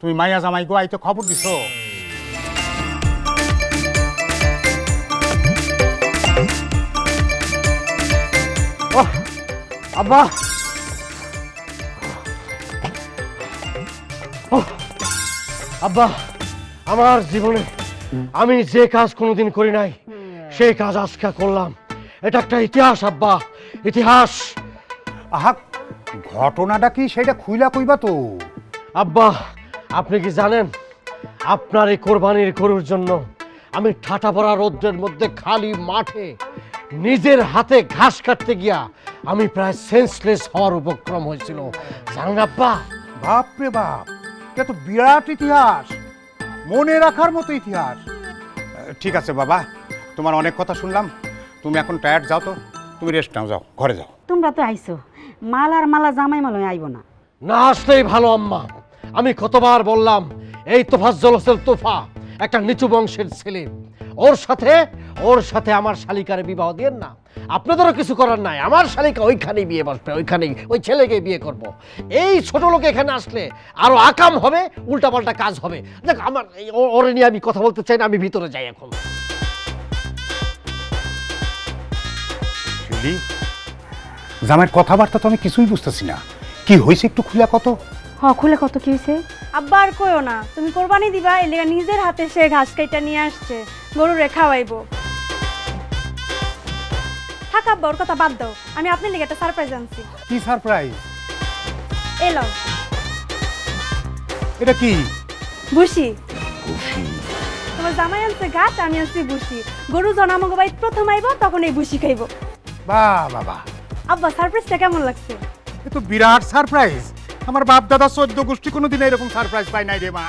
তুমি মাইয়া জামাই গো আইতে খবর দিছো? আব্বা আব্বা, আমার জীবনে আমি যে কাজ কোনোদিন করি নাই সেই কাজ আজকে করলাম। এটা একটা ইতিহাস আব্বা, ইতিহাস। আহা, ঘটনাটা কি সেটা খুইলা কইবা তো? আব্বা, আপনি কি জানেন আপনার এই কোরবানির গরুর জন্য আমি ঠাটা পড়া রৌদ্রের মধ্যে খালি মাঠে নিজের হাতে ঘাস কাটতে গিয়া আমি প্রায় সেন্সলেস হওয়ার উপক্রম হয়েছিল, জানেন আব্বা? বাপ রে বাপ, এটা তো বিরাট ইতিহাস, মনে রাখার মতো ইতিহাস। ঠিক আছে বাবা, তোমার অনেক কথা শুনলাম, তুমি এখন টায়ার্ড, যাও তো, তুমি রেস্ট নাও, যাও ঘরে যাও। তোমরা তো আইছো, মাল আর মালা জামাই মাল আইব না? না আসলেই ভালো আম্মা। আমি কতবার বললাম এই তোফাজ্জল হোসেন তোফা একটা নিচু বংশের ছেলে, ওর সাথে আমার শালিকার বিবাহ দিয়েন না। আপনাদেরও কিছু করার নাই, আমার শালিকা ওইখানেই বিয়ে বসবে, ওইখানেই ওই ছেলেকে বিয়ে করব। এই ছোট লোক এখানে আসলে আরো আকাম হবে, উল্টাপাল্টা কাজ হবে। দেখ আমার ওরে নিয়ে আমি কথা বলতে চাই না, আমি ভিতরে যাই এখন। শিউলি, জামাইয়ের কথাবার্তা তো আমি কিছুই বুঝতেছি না, কি হয়েছে একটু খুলে কত? খুলে কত কি হয়েছে? আব্বা আর কইও না, তুমি কোরবানি দিবা এর লেগা নিজের হাতে সে ঘাস কাইটা নিয়ে আসছে, গরু রে খাওয়াইবো। থাক আব্বা, ওর কথা বাদ দাও, আমি আপনার লেগে একটা সারপ্রাইজ আনছি। কি সারপ্রাইজ? এলো এটা কি? বুসি। তোমার জামাই আনছে ঘাস, আমি আনছি বুসি। গরু জন আমাকে বাড়িতে প্রথম আইব তখন এই বুসি খাইব। বাহ বাবা, আব্বা সারপ্রাইজটা কেমন লাগছে? এ তো বিরাট সারপ্রাইজ। আমার বাপ দাদা 14 গোষ্ঠী কোনোদিন এরকম সারপ্রাইজ পাই নাই রে মা।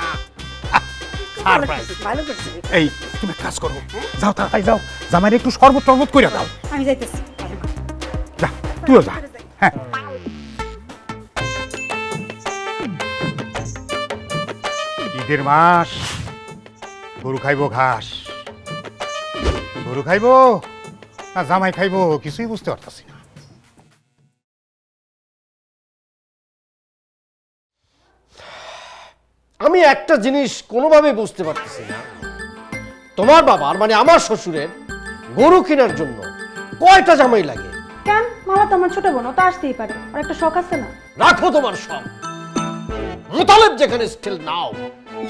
সারপ্রাইজ ভালো করছে। এই তুমি কাজ করো, যাও তাড়াতাড়ি যাও, জামাইরে একটু শরবত টরবত করে দাও। আমি যাইতেছি। যা, তুইও যা। হ্যাঁ, ঈদের মাস, গরু খাইবো ঘাস, গরু খাইবো না জামাই খাইবো কিছুই বুঝতে পারতাছি না। আমি একটা জিনিস কোনোভাবে বুঝতে পারতেছি না, তোমার বাবার মানে আমার শ্বশুরের গরু কেনার জন্য কয়টা জামাই লাগে? কেন, মালা তো আমার ছোট বোন, ও তো আসতেই পারে, আর একটা শখ আছে না? রাখো তোমার সব। মোতালেব যেখানে স্টিল নাও,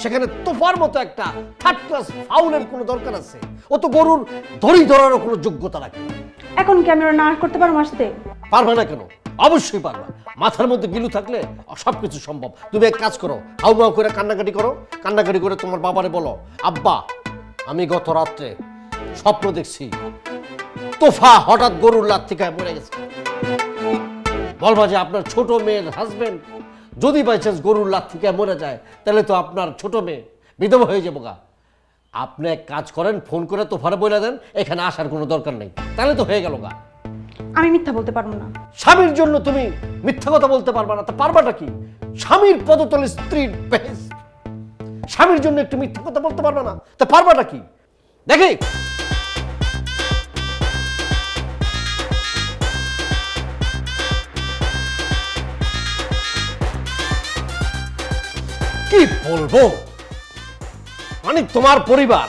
সেখানে তোফার মতো একটা থার্ড ক্লাস ফাউলের কোনো দরকার আছে? ও তো গরুর দড়ি ধরারও কোনো যোগ্যতা রাখে না। এখন কি আমি ওরা না করতে পারবো আসতে? পারবে না কেন? অবশ্যই পারবা। মাথার মধ্যে গিলু থাকলে সবকিছু সম্ভব। তুমি এক কাজ করো, হাউমাউ করে কান্নাকাটি করো, কান্নাকাটি করে তোমার বাবারে বলো, আব্বা আমি গত রাত্রে স্বপ্ন দেখছি তোফা হঠাৎ গরুর লাত থেকে মরে গেছে। বলবা যে আপনার ছোট মেয়ের হাজবেন্ড যদি বাই চান্স গরুর লাত থেকে মরে যায়, তাহলে তো আপনার ছোট মেয়ে বিধবা হয়ে যাবো গা। আপনি এক কাজ করেন, ফোন করে তোফারে বলে দেন এখানে আসার কোনো দরকার নেই, তাহলে তো হয়ে গেল গা। আমি মিথ্যা বলতে পারবো না। স্বামীর জন্য তুমি মিথ্যা কথা বলতে পারবা না, তা পারবাটা কি? স্বামীর পদতলে স্ত্রীর বেহেশত। স্বামীর জন্য একটু মিথ্যা কথা বলতে পারবা না, তা পারবাটা কি? দেখি কি বলবো, মানে তোমার পরিবার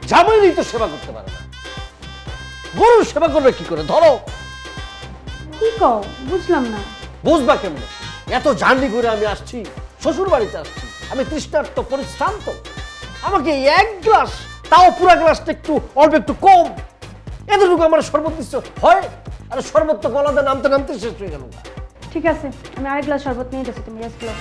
জামাইরই তো সেবা করতে পারে না, গরুর সেবা করবে কি করে? ধরো। কি কও, বুঝলাম না। বুঝবা কেমনে? এত জার্নি করে আমি আসছি, শ্বশুর বাড়িতে আসছি, আমি তৃষ্ণার্ত পরিশ্রান্ত, আমাকে এক গ্লাস, তাও পুরা গ্লাসটা একটু অল্প একটু কম, এতটুকু আমার শরবত দিচ্ছ হয়? আর শরবত তো গলাতে নামতে নামতে শেষ হয়ে গেল। ঠিক আছে, আমি আরেক গ্লাস শরবত নিয়ে যাচ্ছি, তুমি রেস্ট নাও।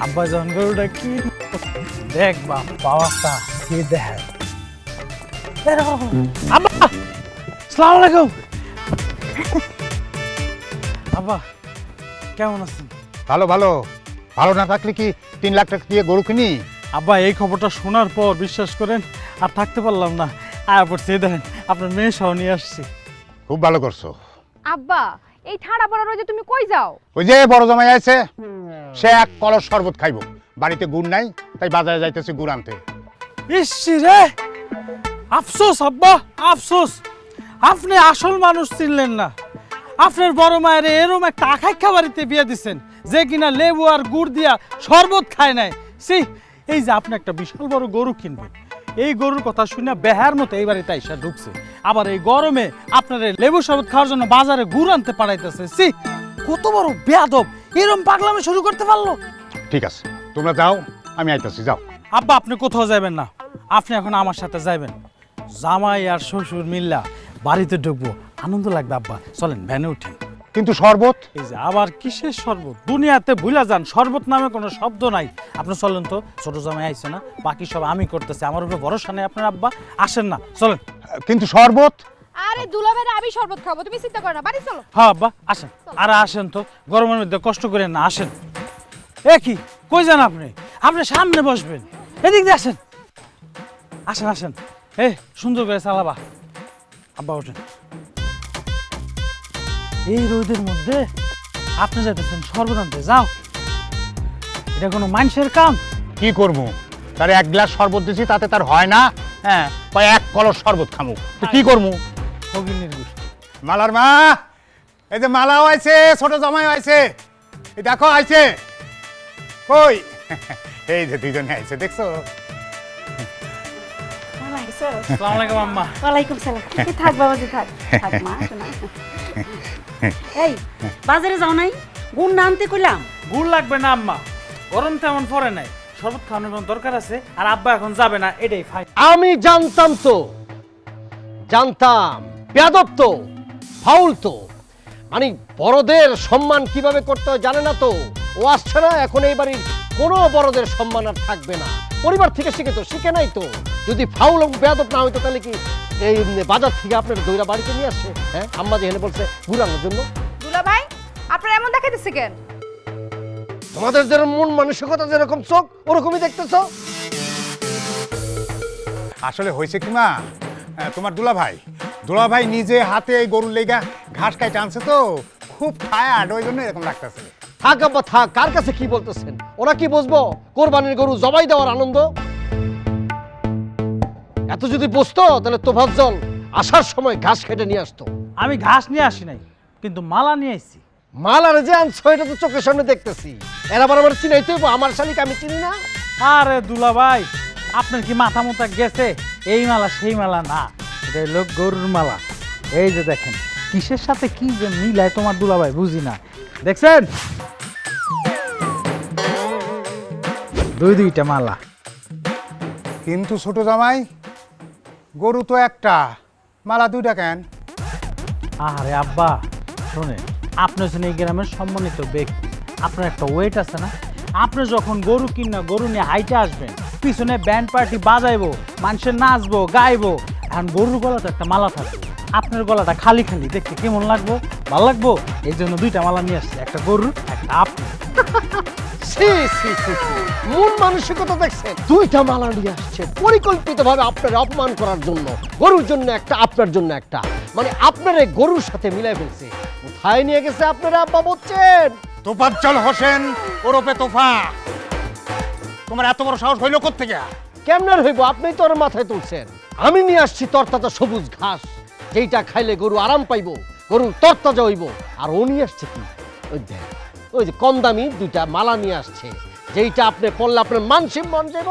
আব্বা যখন গরুটা কি দেখ বাবাটা কি দেখ। আব্বা আসসালামু আলাইকুম। আব্বা কেমন আছেন? ভালো ভালো, ভালো না থাকলে কি 3 লাখ টাকা দিয়ে গরু কিনি? আব্বা এই খবরটা শোনার পর বিশ্বাস করেন আর থাকতে পারলাম না, আয়া পড়ছে। দেখেন আপনার মেয়ে সহ নিয়ে আসছি। খুব ভালো করছো। আব্বা এই ঠাড়া পড়া রোজে তুমি কই যাও? ওই যে বড় জামাই আছে, সে এক কলস শরবত খাইবো, বাড়িতে গুড় নাই, তাই বাজারে যাইতেছি গুড় আনতে। ইসি রে, আফসোস আব্বা, আফসোস। আপনি আসল মানুষ চিনলেন না। আপনার বড় মায়ের এরম একটা আখাইক্ষা বাড়িতে বিয়ে দিচ্ছেন যে কিনা লেবু আর গুড় দিয়া শরবত খায় নাই। সি, এই যে আপনি একটা বিশাল বড় গরু কিনবেন, এই গরুর কথা শুনে বেহার মতো এই বাড়িতে আইসা ঢুকছে, আবার এই গরমে আপনার এই লেবু শরবত খাওয়ার জন্য বাজারে গুড় আনতে পাঠাইতেছে। সি, কত বড় বেয়াদব, এরম পাগলামি শুরু করতে পারলো। ঠিক আছে, তোমরা যাও, আমি আইতাছি, যাও। আব্বা, আপনি কোথাও যাবেন না, আপনি এখন আমার সাথে যাবেন। জামাই আর শ্বশুর মিল্লা বাড়িতে ঢুকবো, আনন্দ লাগবে। আব্বা চলেন, ভ্যানে উঠেন। কিন্তু শরবত? এই যে আবার কিসের শরবত? দুনিয়াতে ভুলা যান, শরবত নামে কোনো শব্দ নাই। আপনি চলেন তো, ছোট জামাই আইছে না, বাকি সব আমি করতেছি, আমার উপরে ভরসা নেই আপনার আব্বা। আসেন না, চলেন। কিন্তু শরবত? আরে দুলাভাই আমি শরবত খাবো, তুমি চিন্তা করো না, বাড়ি চলো। হ্যাঁ আব্বা, আসেন। আর আসেন তো, গরমের মধ্যে কষ্ট করেন না, আসেন। এ কি, কই যান আপনি? আপনি সামনে বসবেন, এদিক দিয়ে আসেন। আসেন আসেন, এ সুন্দর করে চালাবা। আব্বা ওঠেন। এই রোদের মধ্যে আপনি যাইতেছেন শরবত আনতে? যাও, এটা কোনো মানুষের কাম? কি করবো? তার এক গ্লাস শরবত দিছি, তাতে তার হয় না। হ্যাঁ, কয় এক কলস শরবত খামু, তো কি করবো? ফকিন্নির গোষ্ঠী। মালার মা, এই যে মালাও আইছে, ছোট জামাই আইছে, এই দেখো আইছে। কই? এই যে দুইজনে আইছে, দেখছো? আসসালামু আলাইকুম আম্মা। ওয়ালাইকুম সালাম। থাক বাবাজি, থাক থাক মা, শোনা। এই বাজারে যাও নাই? গুড় না আনতে কইলাম। গুড় লাগবে না আম্মা, গরম তেমন পড়ে নাই, শরবত খাওয়ানোর কোনো দরকার আছে। আর আব্বা এখন যাবে না, এটাই ফাইন। আমি জানতাম তো, জানতাম বেয়াদব তো, ফাউল তো, মানে বড়দের সম্মান কিভাবে করতে হয় জানে না তো। ও আসছে না, এখন এই বাড়ির কোনো বড়দের সম্মান আর থাকবে না। পরিবার থেকে শিখে তো, শিখে নাই তো। যদি ফাউল এবং বেয়াদব না হইতো তাহলে কি এই বাজার থেকে আপনার দইরা বাড়িতে নিয়ে আসে? হ্যাঁ, আম্মা যেখানে বলছে ঘুরানোর জন্য। দুলাভাই আপনার এমন দেখাইতেছে কেন? তোমাদের যেরকম মন মানসিকতা, যেরকম চোখ, ওরকমই দেখতেছো। আসলে হয়েছে কি মা, তোমার দুলাভাই নিজে হাতে এই গরুর লেগা ঘাস কাইতে আনছে তো, খুব টায়ার্ড, ওই জন্য এরকম লাগতেছে। থাক আব্বা থাক, কার কাছে কি বলতেছেন? ওরা কি বুঝবো কোরবানির গরু জবাই দেওয়ার আনন্দ? এত যদি বুঝতো তাহলে তোফাজ্জল আসার সময় ঘাস কেটে নিয়ে আসতো। আমি ঘাস নিয়ে আসি নাই, কিন্তু মালা নিয়ে আসছি। মাল আর যে আনছো এটা তো চোখের সামনে দেখতেছি। এরা আবার আমার চিনাইতে হইব, আমার শালিকে আমি চিনি না। আরে দুলা ভাই, আপনার কি মাথা মোটা গেছে? এই মালা সেই মালা না, এটা হলো গরুর মালা। এই যে দেখেন, কিসের সাথে কি যে মিলায় তোমার দুলা ভাই বুঝি না। দেখছেন, দুইটা মালা। কিন্তু ছোট জামাই, গরু তো একটা, মালা দুইটা কেন? আরে আব্বা শোনেন, আপনি হচ্ছেন এই গ্রামের সম্মানিত ব্যক্তি, আপনার একটা ওয়েট আছে না? আপনি যখন গরু কিনা গরু নিয়ে হাইটে আসবেন, পিছনে ব্যান্ড পার্টি বাজাইবো, মানুষের নাচবো গাইবো, এখন গরুর গলাতে একটা মালা থাকবে, আপনার গলাটা খালি খালি দেখতে কেমন লাগবো? ভালো লাগবো? এই জন্য দুইটা মালা নিয়ে আসছে, একটা গরুর, একটা আপনি। মন মানসিকতা দেখছেন? দুইটা মালা নিয়ে আসছে পরিকল্পিতভাবে আপনার অপমান করার জন্য। গরুর জন্য একটা, আপনার জন্য একটা, মানে আপনার এই গরুর সাথে মিলাই ফেলছে। কোথায় নিয়ে গেছে আপনারা আব্বা বলছেন? তোফাজ্জল হোসেন ওরফে তোফা, তোমার এত বড় সাহস হইল কোত্থেকে? কেমন হইব? আপনিই তো ওর মাথায় তুলছেন। আমি নিয়ে আসছি তরতাজা সবুজ ঘাস, যেইটা খাইলে গরু আরাম পাইবো, গরু তরতাজা হইব। আর ও নিয়ে আসছে কি? ওই দেখ, ওই যে কম দামি দুইটা মালা নিয়ে আসছে, যেইটা আপনি পরলে আপনার মানসিক মন যাব।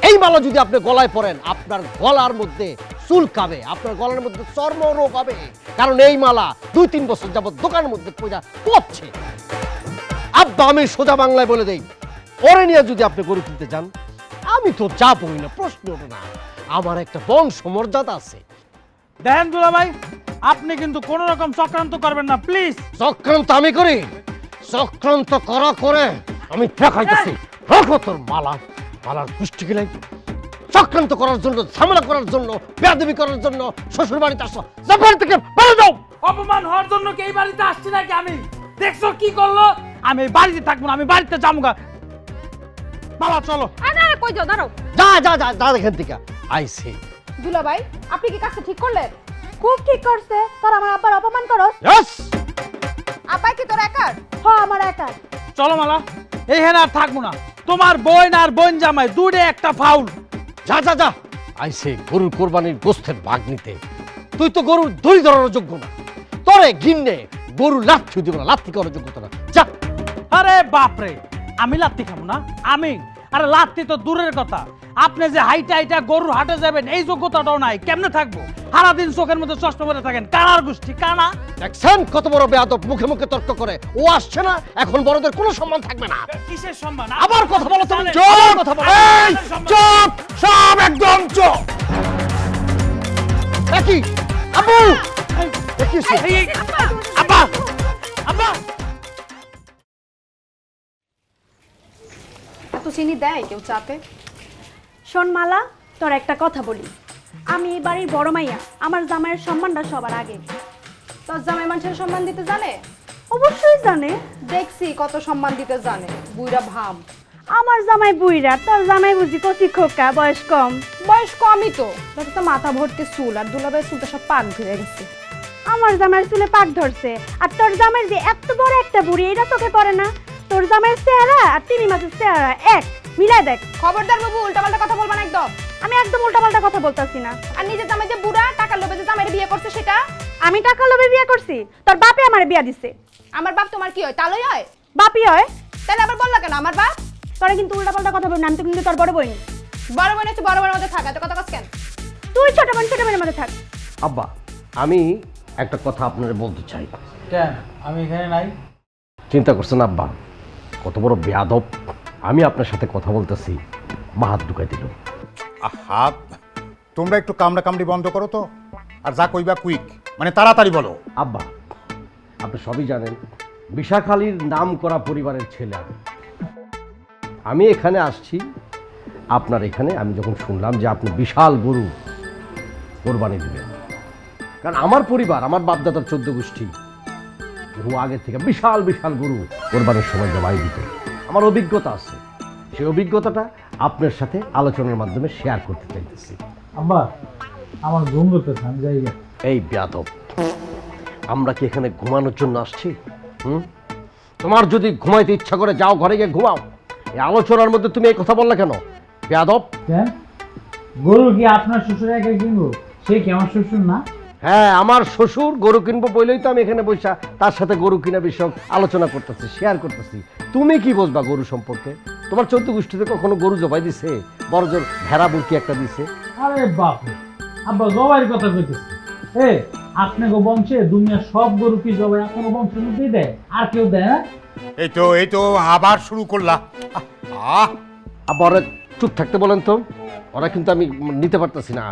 এই মালা যদি আপনি গলায় পরেন, আপনার গলার মধ্যে চুল কাবে, আপনার গলার মধ্যে চর্মরোগ হবে। কারণ এই মালা 2-3 বছর যাবত দোকানের মধ্যে পয়সা পড়ছে। আব্বা, আমি সোজা বাংলায় বলে দেই, ওরে নিয়ে যদি আপনি গরু কিনতে যান, আমি তো যাবই না, প্রশ্ন ওঠে না। আমার একটা বংশ মর্যাদা আছে। দেখেন দুলা ভাই, আপনি কিন্তু কোন রকম চক্রান্ত করবেন না, প্লিজ। চক্রান্ত আমি করি? চক্রান্ত করা করে আমি দেখাইতেছি। রাখো তোর মালা, মালার পুষ্টি গেলাই। চক্রান্ত করার জন্য, ঝামেলা করার জন্য, বেয়াদবি করার জন্য শ্বশুর বাড়িতে আসো। বাড়ি থেকে বেরো যাও। অপমান হওয়ার জন্য কি এই বাড়িতে আসছি নাকি আমি? দেখছো কি করলো? আমি এই বাড়িতে থাকবো না, আমি বাড়িতে যাবো। বাবা চলো। আরে আরে কই যাও, দাঁড়াও। যা যা যা যা এখান থেকে। আইসে দুলাভাই আপনি কি কাজটা ঠিক করলেন? খুব ঠিক করছে। তোর আমার আব্বার অপমান করস? ইয়েস। আব্বা কি তোর একার? হ, আমার একার। চলো মালা, এইখানে আর থাকবো না। তোমার বোন আর বোন জামাই দুটো একটা ফাউল। যা যা যা, আইসে গরুর কোরবানির গোস্তের ভাগ নিতে। তুই তো গরুর দড়ি ধরানোর যোগ্য না, তোরে গিন্নে গরু লাথি দিব না, লাথি করার যোগ্যতা না। যা। আরে বাপরে, আমি লাত্তি খাবো না? আমি? আরে লাত্তি তো দূরের কথা, আপনি যে হাইটা হাইটা গরুর হাটে যাবেন এই যোগ্যতাটাও নাই। কেমনে থাকবো? সারাদিন চোখের মধ্যে চশমা পরে থাকেন, কানার গোষ্ঠী কানা। দেখছেন কত বড় বেয়াদব, মুখে মুখে তর্ক করে। ও আসছে না, এখন বড়দের কোনো সম্মান থাকবে না। কিসের সম্মান? আবার কথা বলো তুমি, চুপ! আবার কথা বলো। এই, চুপ! সব একদম চুপ! একই আবু, একই আব্বা! আব্বা! এত চিনি দেয় কেউ চাতে? শোন মালা, তোর একটা কথা বলি, আমি এই বাড়ির বড় মাইয়া, আমার জামাইয়ের সম্মানটা সবার আগে। তোর জামাই মানুষের সম্মান দিতে জানে? অবশ্যই জানে। দেখছি কত সম্মান দিতে জানে, বুইরা ভাব। আমার জামাই বুইরা, তোর জামাই বুঝি কচি খোকা, বয়স কম। বয়স কমই তো, তাতে তো মাথা ভর্তি চুল, আর দুলাভাইয়ের চুলটা সব পাক ধরে গেছে। আমার জামাইয়ের চুলে পাক ধরছে, আর তোর জামাইয়ের যে এত বড় একটা বুড়ি, এটা চোখে পড়ে না? তোর জামাইয়ের চেহারা আর তিমি মাছের চেহারা এক, মিলাই দেখ। খবরদার বাবু, উল্টাপাল্টা কথা বলবা না একদম। আমি একদম উল্টাপাল্টা কথা বলতাছি না। আর নিজের জামাই যে বুড়া, টাকার লোভে যে জামাইয়ের বিয়ে করছে সেটা? আমি টাকা লোভে বিয়ে করছি? তোর বাপে আমার বিয়া দিছে। আমার বাপ তোমার কি হয়? তালই হয়? বাপই হয়। তাহলে আবার বললা কেন আমার বাপ? তোরা কিন্তু উল্টাপাল্টা কথা বলবি না, আমি তো কিন্তু তোর বড় বোন। বড় বোন হচ্ছে বড় বোনের মধ্যে থাকা, তো কথা কস কেন? তুই ছোট বোনের মধ্যে থাক। আব্বা, আমি একটা কথা আপনারা বলতে চাই। কেন আমি এখানে নাই? চিন্তা করছেন আব্বা, কত বড় বেয়াদব। আমি আপনার সাথে কথা বলতেছি, বাহাত ঢুকাই দিল। আহা, তোমরা একটু কামড়া কামড়ি বন্ধ করো তো, আর যা কইবা কুইক, মানে তাড়াতাড়ি বলো। আব্বা, আপনি সবই জানেন, বিশাখালীর নাম করা পরিবারের ছেলে আমি এখানে আসছি আপনার এখানে। আমি যখন শুনলাম যে আপনি বিশাল গরু কোরবানি দিবেন, কারণ আমার পরিবার, আমার বাপদাদার 14 গোষ্ঠী বহু আগে থেকে বিশাল বিশাল গরু কোরবানির সময় জবাই দিত। আমার অভিজ্ঞতা আছে, সেই অভিজ্ঞতাটা আপনার সাথে আলোচনার মাধ্যমে শেয়ার করতে চাইতেছি। আব্বা, আমার ঘুম করতেছে, আমি যাই। এই বেয়াদব, আমরা কি এখানে ঘুমানোর জন্য আসছি? তোমার যদি ঘুমাইতে ইচ্ছা করে যাও, ঘরে গিয়ে ঘুমাও। এই আলোচনার মধ্যে তুমি এই কথা বললে কেন বেয়াদব? কেন? গরু কি আপনার শ্বশুর একা কিনবো? সে কি আমার শ্বশুর না? হ্যাঁ, আমার শ্বশুর গরু কিনবো বলেই তো আমি এখানে বসে তার সাথে গরু কিনা বিষয়ক আলোচনা করতেছি, শেয়ার করতেছি। তুমি কি বুঝবা গরু সম্পর্কে? তোমার 14 গোষ্ঠীতে কখনো গরু জবাই দিছে? বড় জোর ভেড়া বুরকি একটা দিছে? আরে বাপ, আব্বা জবাইয়ের কথা কইতেছি। আপনাকে বংশে দুনিয়ার সব গরু কি জবাই আপনার বংশের মধ্যেই দেয়? আর কেউ দেয় না? এই তো আবার শুরু করলা। আবার ওরা চুপ থাকতে বলেন তো, ওরা কিন্তু আমি নিতে পারতেছি না,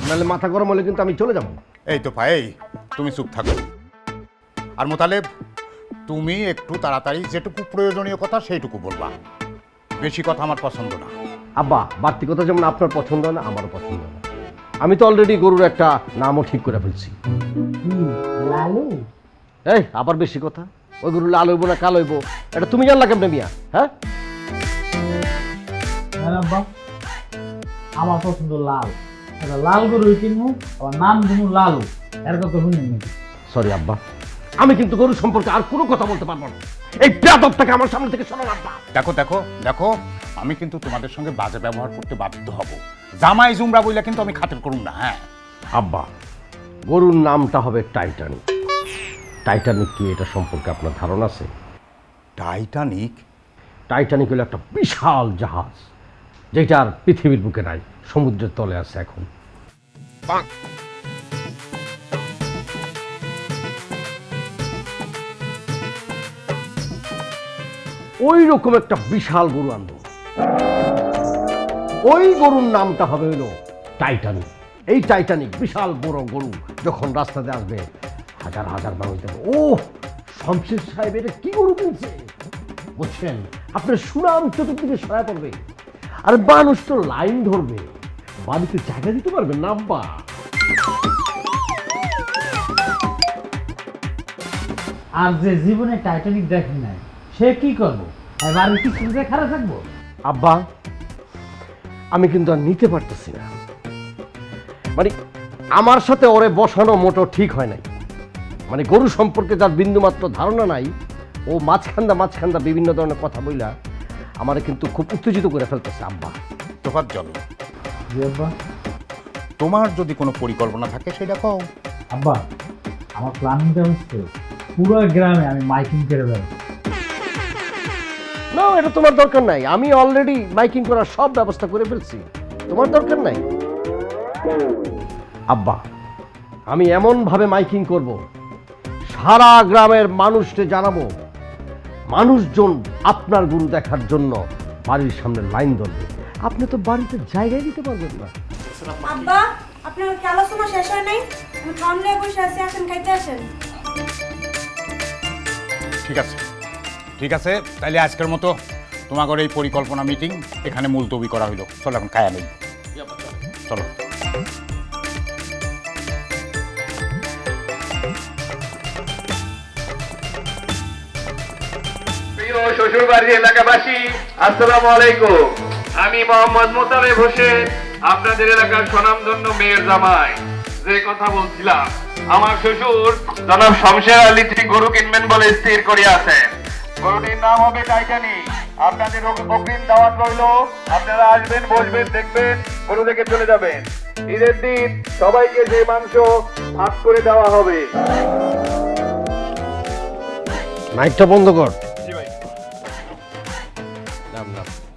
নাহলে মাথা গরম হলে কিন্তু আমি চলে যাবো। এই তো ভাই, তুমি চুপ থাকো। আর মোতালেব, তুমি একটু তাড়াতাড়ি যেটুকু প্রয়োজনীয় কথা সেইটুকু বলবা, বেশি কথা আমার পছন্দ না। আব্বা, বাড়তি কথা যেমন আপনার পছন্দ না, আমারও পছন্দ না। আমি তো অলরেডি গরুর একটা নামও ঠিক করে ফেলছি। লালু? এই আবার বেশি কথা, ওই গরু লাল হইব না কাল হইব এটা তুমি জানলা কেমনে মিয়া? হ্যাঁ, আব্বা, আমার পছন্দ লাল। একটা লাল গরু কিনবো, আমার নাম দিব লালু। এর কথা শুনিনি নাকি? সরি আব্বা, আমি কিন্তু গরু সম্পর্কে আর কোনো কথা বলতে পারবো না। এই বেয়াদবটাকে আমার সামনে থেকে সরান আব্বা। দেখো দেখো দেখো, আমি কিন্তু তোমাদের সঙ্গে বাজে ব্যবহার করতে বাধ্য হব। জামাই জুমরা বইলা কিন্তু আমি খাতির করুন না। হ্যাঁ আব্বা, গরুর নামটা হবে টাইটানিক। টাইটানিক কি, এটা সম্পর্কে আপনার ধারণা আছে? টাইটানিক? টাইটানিক হলো একটা বিশাল জাহাজ, যেটা আর পৃথিবীর বুকে নাই, সমুদ্রের তলে আছে এখন। ওই রকম একটা বিশাল গরু আনবো, ওই গরুর নামটা হবে হলো টাইটানিক। এই টাইটানিক বিশাল বড় গরু যখন রাস্তাতে আসবে, হাজার হাজার মানুষ যাবে, ও শমশের সাহেব এটা কি গরু কিনছে, বুঝছেন? আপনার সুনাম চতুর্দিকে সয়া পড়বে, আর মানুষ তো লাইন ধরবে, বাড়িতে জায়গা দিতে পারবেন না আব্বা। আর যে জীবনে টাইটানিক দেখে নাই, সে কি করবো? এবার কি শুনতে খারাপ থাকবো? আব্বা, আমি কিন্তু আর নিতে পারতেছি না, মানে আমার সাথে ওরে বসানো মোটো ঠিক হয় নাই। মানে গরু সম্পর্কে যার বিন্দুমাত্র ধারণা নাই, ও মাঝখান্দা বিভিন্ন ধরনের কথা বইলা আমারে কিন্তু খুব উত্তেজিত করে ফেলতেছে আব্বা। তোফাজ্জল, জি আব্বা। তোমার যদি কোনো পরিকল্পনা থাকে সেটা কও। আব্বা আমার প্ল্যানিংটা হচ্ছে পুরো গ্রামে আমি মাইকিং করে দেবো। না, এটা তোমার দরকার নাই, আমি অলরেডি মাইকিং করার সব ব্যবস্থা করে ফেলছি, তোমার দরকার নাই। আব্বা আমি এমন ভাবে মাইকিং করব, সারা গ্রামের মানুষকে জানাবো, মানুষজন আপনার গরু দেখার জন্য বাড়ির সামনে লাইন ধরবে। আপনি তো বাড়িতে জায়গায় দিতে পারবেন না। আব্বা আপনার কি আলোচনা শেষ হয় নাই? আমি খাওয়ান নিয়ে বসে আছি, আসেন খাইতে আসেন। ঠিক আছে, ঠিক আছে, তাহলে আজকের মতো তোমাদের এই পরিকল্পনা মিটিং এখানে মুলতবি করা হইলো। চলো এখন খায়া নেই, চলো। প্রিয় শ্বশুরবাড়ির এলাকাবাসী, আসসালামু আলাইকুম। আমি মোহাম্মদ মোতালেব হোসেন, আপনাদের এলাকার স্বনামধন্য মেয়ের জামাই। যে কথা বলছিলাম, আমার শ্বশুর জনাব শমশের আলী গরু কিনবেন বলে স্থির করিয়াছেন। গরুটির নাম হবে টাইটানিক। আপনাদের অগ্রিম দাওয়াত রইল, আপনারা আসবেন, বসবেন, দেখবেন, গরু দেখে চলে যাবেন। ঈদের দিন সবাইকে যে মাংস ভাগ করে দেওয়া হবে। মাইকটা বন্ধ কর। জি ভাই।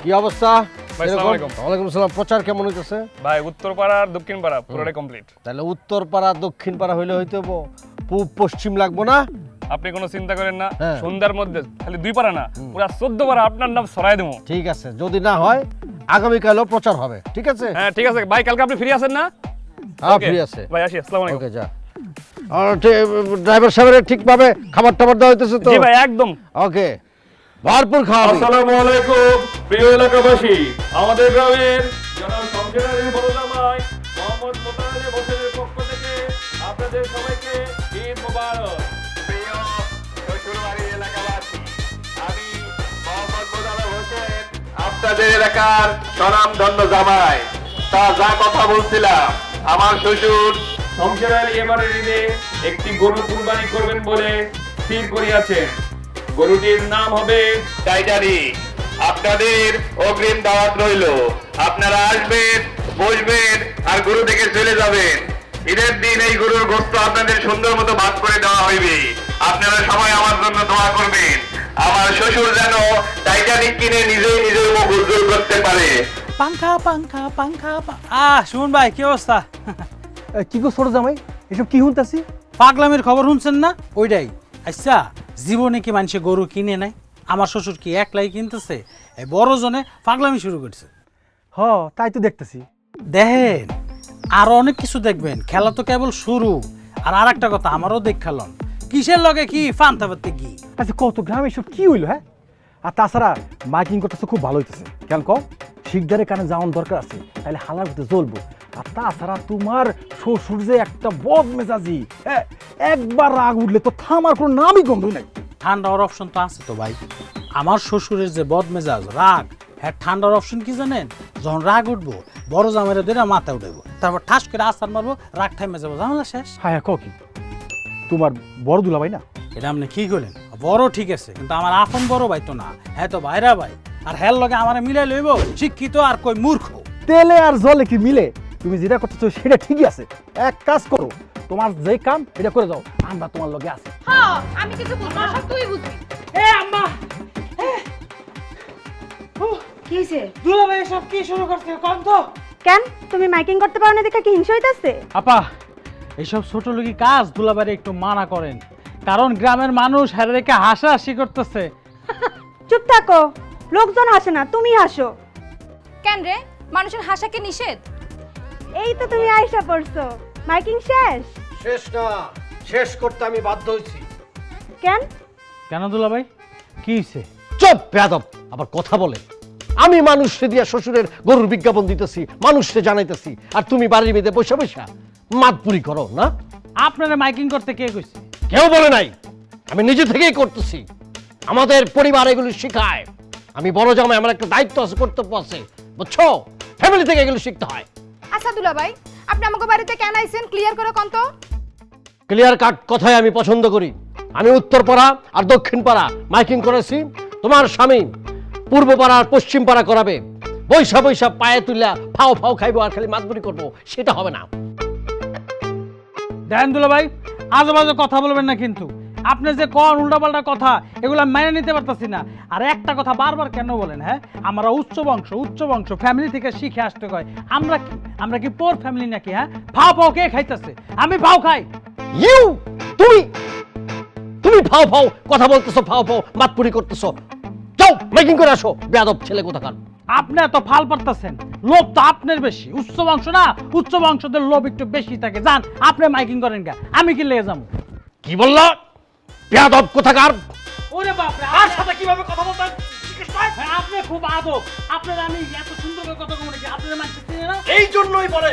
কি অবস্থা? ভাই, আসসালামু আলাইকুম। ওয়ালাইকুম আসসালাম। প্রচার কেমন হইতেছে? ভাই উত্তরপাড়া আর দক্ষিণপাড়া পুরোটাই কমপ্লিট। তাহলে উত্তরপাড়া দক্ষিণপাড়া হইলে হইতে হবো, পূব পশ্চিম লাগবো না? আপনি কোনো চিন্তা করেন না, হ্যাঁ। সন্ধ্যার মধ্যে খালি 2 পাড়া না, পুরো 14 পাড়া আপনার নাম ছড়াই দেবো। ঠিক আছে, যদি না হয় আগামীকালও প্রচার হবে। ঠিক আছে? হ্যাঁ ঠিক আছে ভাই, কালকে আপনি ফ্রি আছেন না? হ্যাঁ Okay. ফ্রি আছে। ভাই আসি, আসসালামু আলাইকুম। ওকে যা। আর ড্রাইভার সাহেবের ঠিকভাবে খাবার টাবার দেওয়া হইতেছে তো? জি ভাই একদম। ওকে, ভরপুর খাওয়া। আসসালামু আলাইকুম প্রিয় এলাকাবাসী, আমাদের গ্রামের জনাব শমশের আলীর বড় জামাই মোহাম্মদ মোতালেব হোসেনের পক্ষ থেকে আপনাদের সবাইকে ঈদ মোবারক। প্রিয় শ্বশুরবাড়ির এলাকাবাসী, আমি মোহাম্মদ মোতালেব হোসেন, আপনাদের এলাকার স্বনামধন্য জামাই। তা যা কথা বলছিলাম, আমার শ্বশুর শমশের আলী এবারের ঈদে একটি গরু কুরবানি করবেন বলে স্থির করিয়াছেন। গরুটির নাম হবে টাইটানিক। আপনাদের অগ্রিম দাওয়াত রইল, আপনারা আসবেন, বসবেন, আর গরু দেখে চলে যাবেন। ঈদের দিন এই গরুর গোশত আপনাদের সুন্দর মতো ভাগ করে দেওয়া হইবে। আপনারা সবাই আমার জন্য দোয়া করবেন, আমার শ্বশুর যেন টাইটানিক কিনে নিজেই নিজের মুখ উজ্জ্বল করতে পারে। পাংখা পাংখা পাংখা শুনুন ভাই, কি অবস্থা? কি গো ছোট জামাই, এসব কি শুনতাছি? পাগলামের খবর শুনছেন না? ওইটাই। আচ্ছা, জীবনে কি মানুষে গরু কিনে নাই? আমার শ্বশুর কি একলাই কিনতেছে? এই বড় জনে পাগলামি শুরু করছে। হ, তাই তো দেখতেছি। দেখেন, আরো অনেক কিছু দেখবেন, খেলা তো কেবল শুরু। আর একটা কথা, আমারও দেখ খেলন, কিসের লগে কি ফান্তা পাতে কি। আচ্ছা কত গ্রামে এসব কি হইলো? হ্যাঁ, আর তাছাড়া মাইকিং করতেছে খুব ভালো হইতেছে। কেন ক শিকদারের কানে যাওয়ার দরকার আছে, তাহলে হালার ভিতরে জ্বলবো। আর তাছাড়া তোমার শ্বশুর যে একটা বদ মেজাজি, হ্যাঁ, একবার রাগ উঠলে তো থামার কোনো নামই গন্ধ নাই। ঠান্ডার অপশন তো আছে তো ভাই। আমার শ্বশুরের যে বদমেজাজ, রাগ, হ্যাঁ, ঠান্ডার অপশন কি জানেন? যখন রাগ উঠবো, বড় জামাইরা ধরে মাথা উঠাইবো, তারপর ঠাস করে আস্তার মারবো, রাগ ঠাইমে যাবো, ঝামেলা শেষ। হ্যাঁ হ্যাঁ, ক কি তোমার বড় দুলাভাই না? এটা আপনি কি করলেন? বড় ঠিক আছে, কিন্তু আমার আপন বড় ভাই তো না, হ্যাঁ তো ভাইরা ভাই। আর হ্যার লগে আমার মিলাই লইব শিক্ষিত আর কই মূর্খ। তেলে আর জলে কি মিলে? তুমি যেটা করতেছো সেটা ঠিকই আছে। এক কাজ করো, তোমার যে কাম এটা করে যাও, আমরা তোমার লগে আছি। হ্যাঁ আমি কিছু বুঝবো না, সব তুই বুঝবি। এ আম্মা, কি হয়েছে? দুলা ভাই সব কি শুরু করছে কোন তো? কেন তুমি মাইকিং করতে পারো না দেখে কি হিংসা হইতাছে? আপা, এইসব ছোট লোকি কাজ দুলাবারে একটু মানা করেন, কারণ গ্রামের মানুষ হ্যাঁ রেখে হাসাহাসি করতেছে। চুপ থাকো, লোকজন হাসে না, তুমি হাসো। কেন রে, মানুষের হাসাকে নিষেধ? এই তো তুমি আইসা পড়ছো, মাইকিং শেষ? শেষ না, শেষ করতে আমি বাধ্য হয়েছি। কেন? কেন দুলা ভাই, কি হয়েছে? চুপ বেয়াদব, আবার কথা বলে। আমি মানুষকে দিয়া শ্বশুরের গরুর বিজ্ঞাপন দিতেছি, মানুষকে জানাইতেছি, আর তুমি বাড়ির মেয়েদের বসে বসে মাতপুরি করো না? আপনারা মাইকিং করতে কে কইছে? কেউ বলে নাই, আমি নিজে থেকেই করতেছি। আমাদের পরিবার এগুলো শিখায়। আমি বড় জামাই, আমার একটা দায়িত্ব আছে, কর্তব্য আছে, বুঝছো? ফ্যামিলি থেকে এগুলো শিখতে হয়। আচ্ছা দুলা ভাই, আপনি আমাকে বাড়িতে কেন আইছেন ক্লিয়ার করে কোন তো? ক্লিয়ার কাট কথাই আমি পছন্দ করি। আমি উত্তরপাড়া আর দক্ষিণপাড়া মাইকিং করেছি, তোমার স্বামী পূর্বপাড়া আর পশ্চিমপাড়া করাবে। বৈশা বৈশা পায়ে তুললা ফাও ফাও খাইবো আর খালি মাতবুরি করবো, সেটা হবে না। দেখেন দুলা ভাই, আজে বাজে কথা বলবেন না কিন্তু। আপনি যে কোন উল্টাপাল্টা কথা, এগুলো মেনে নিতে পারতাছি না। আর একটা কথা বারবার কেন বলেন? হ্যাঁ, আমরা উচ্চ বংশ ফ্যামিলি থেকে শিখে আসতে কয়। আমরা কি পোর ফ্যামিলি নাকি? হ্যাঁ, ফাও ফাও কে খাইতেছে? আমি ফাও খাই। ইউ তুমি ফাও ফাও কথা বলতেছো, ফাও ফাও মাতপুরি করতেছো। যাও মেকিং করে আসো, বেয়াদব ছেলে কোথাকার। আপনি এত ফাল পারতেছেন, লোভ তো আপনার বেশি। উচ্চ বংশ না, উচ্চ বংশদের লোভ একটু বেশি থাকে। যান আপনি মাইকিং করেন গা, আমি কি লেগে যাবো? কি বললা? বেয়াদব কোথাকার। ওরে বাপ রে, আর সাথে কিভাবে কথা বলতেন? আপনি খুব আদব। আপনার আমি এত সুন্দর করে কথা বলি, আপনার মানছি না। এই জন্যই বলে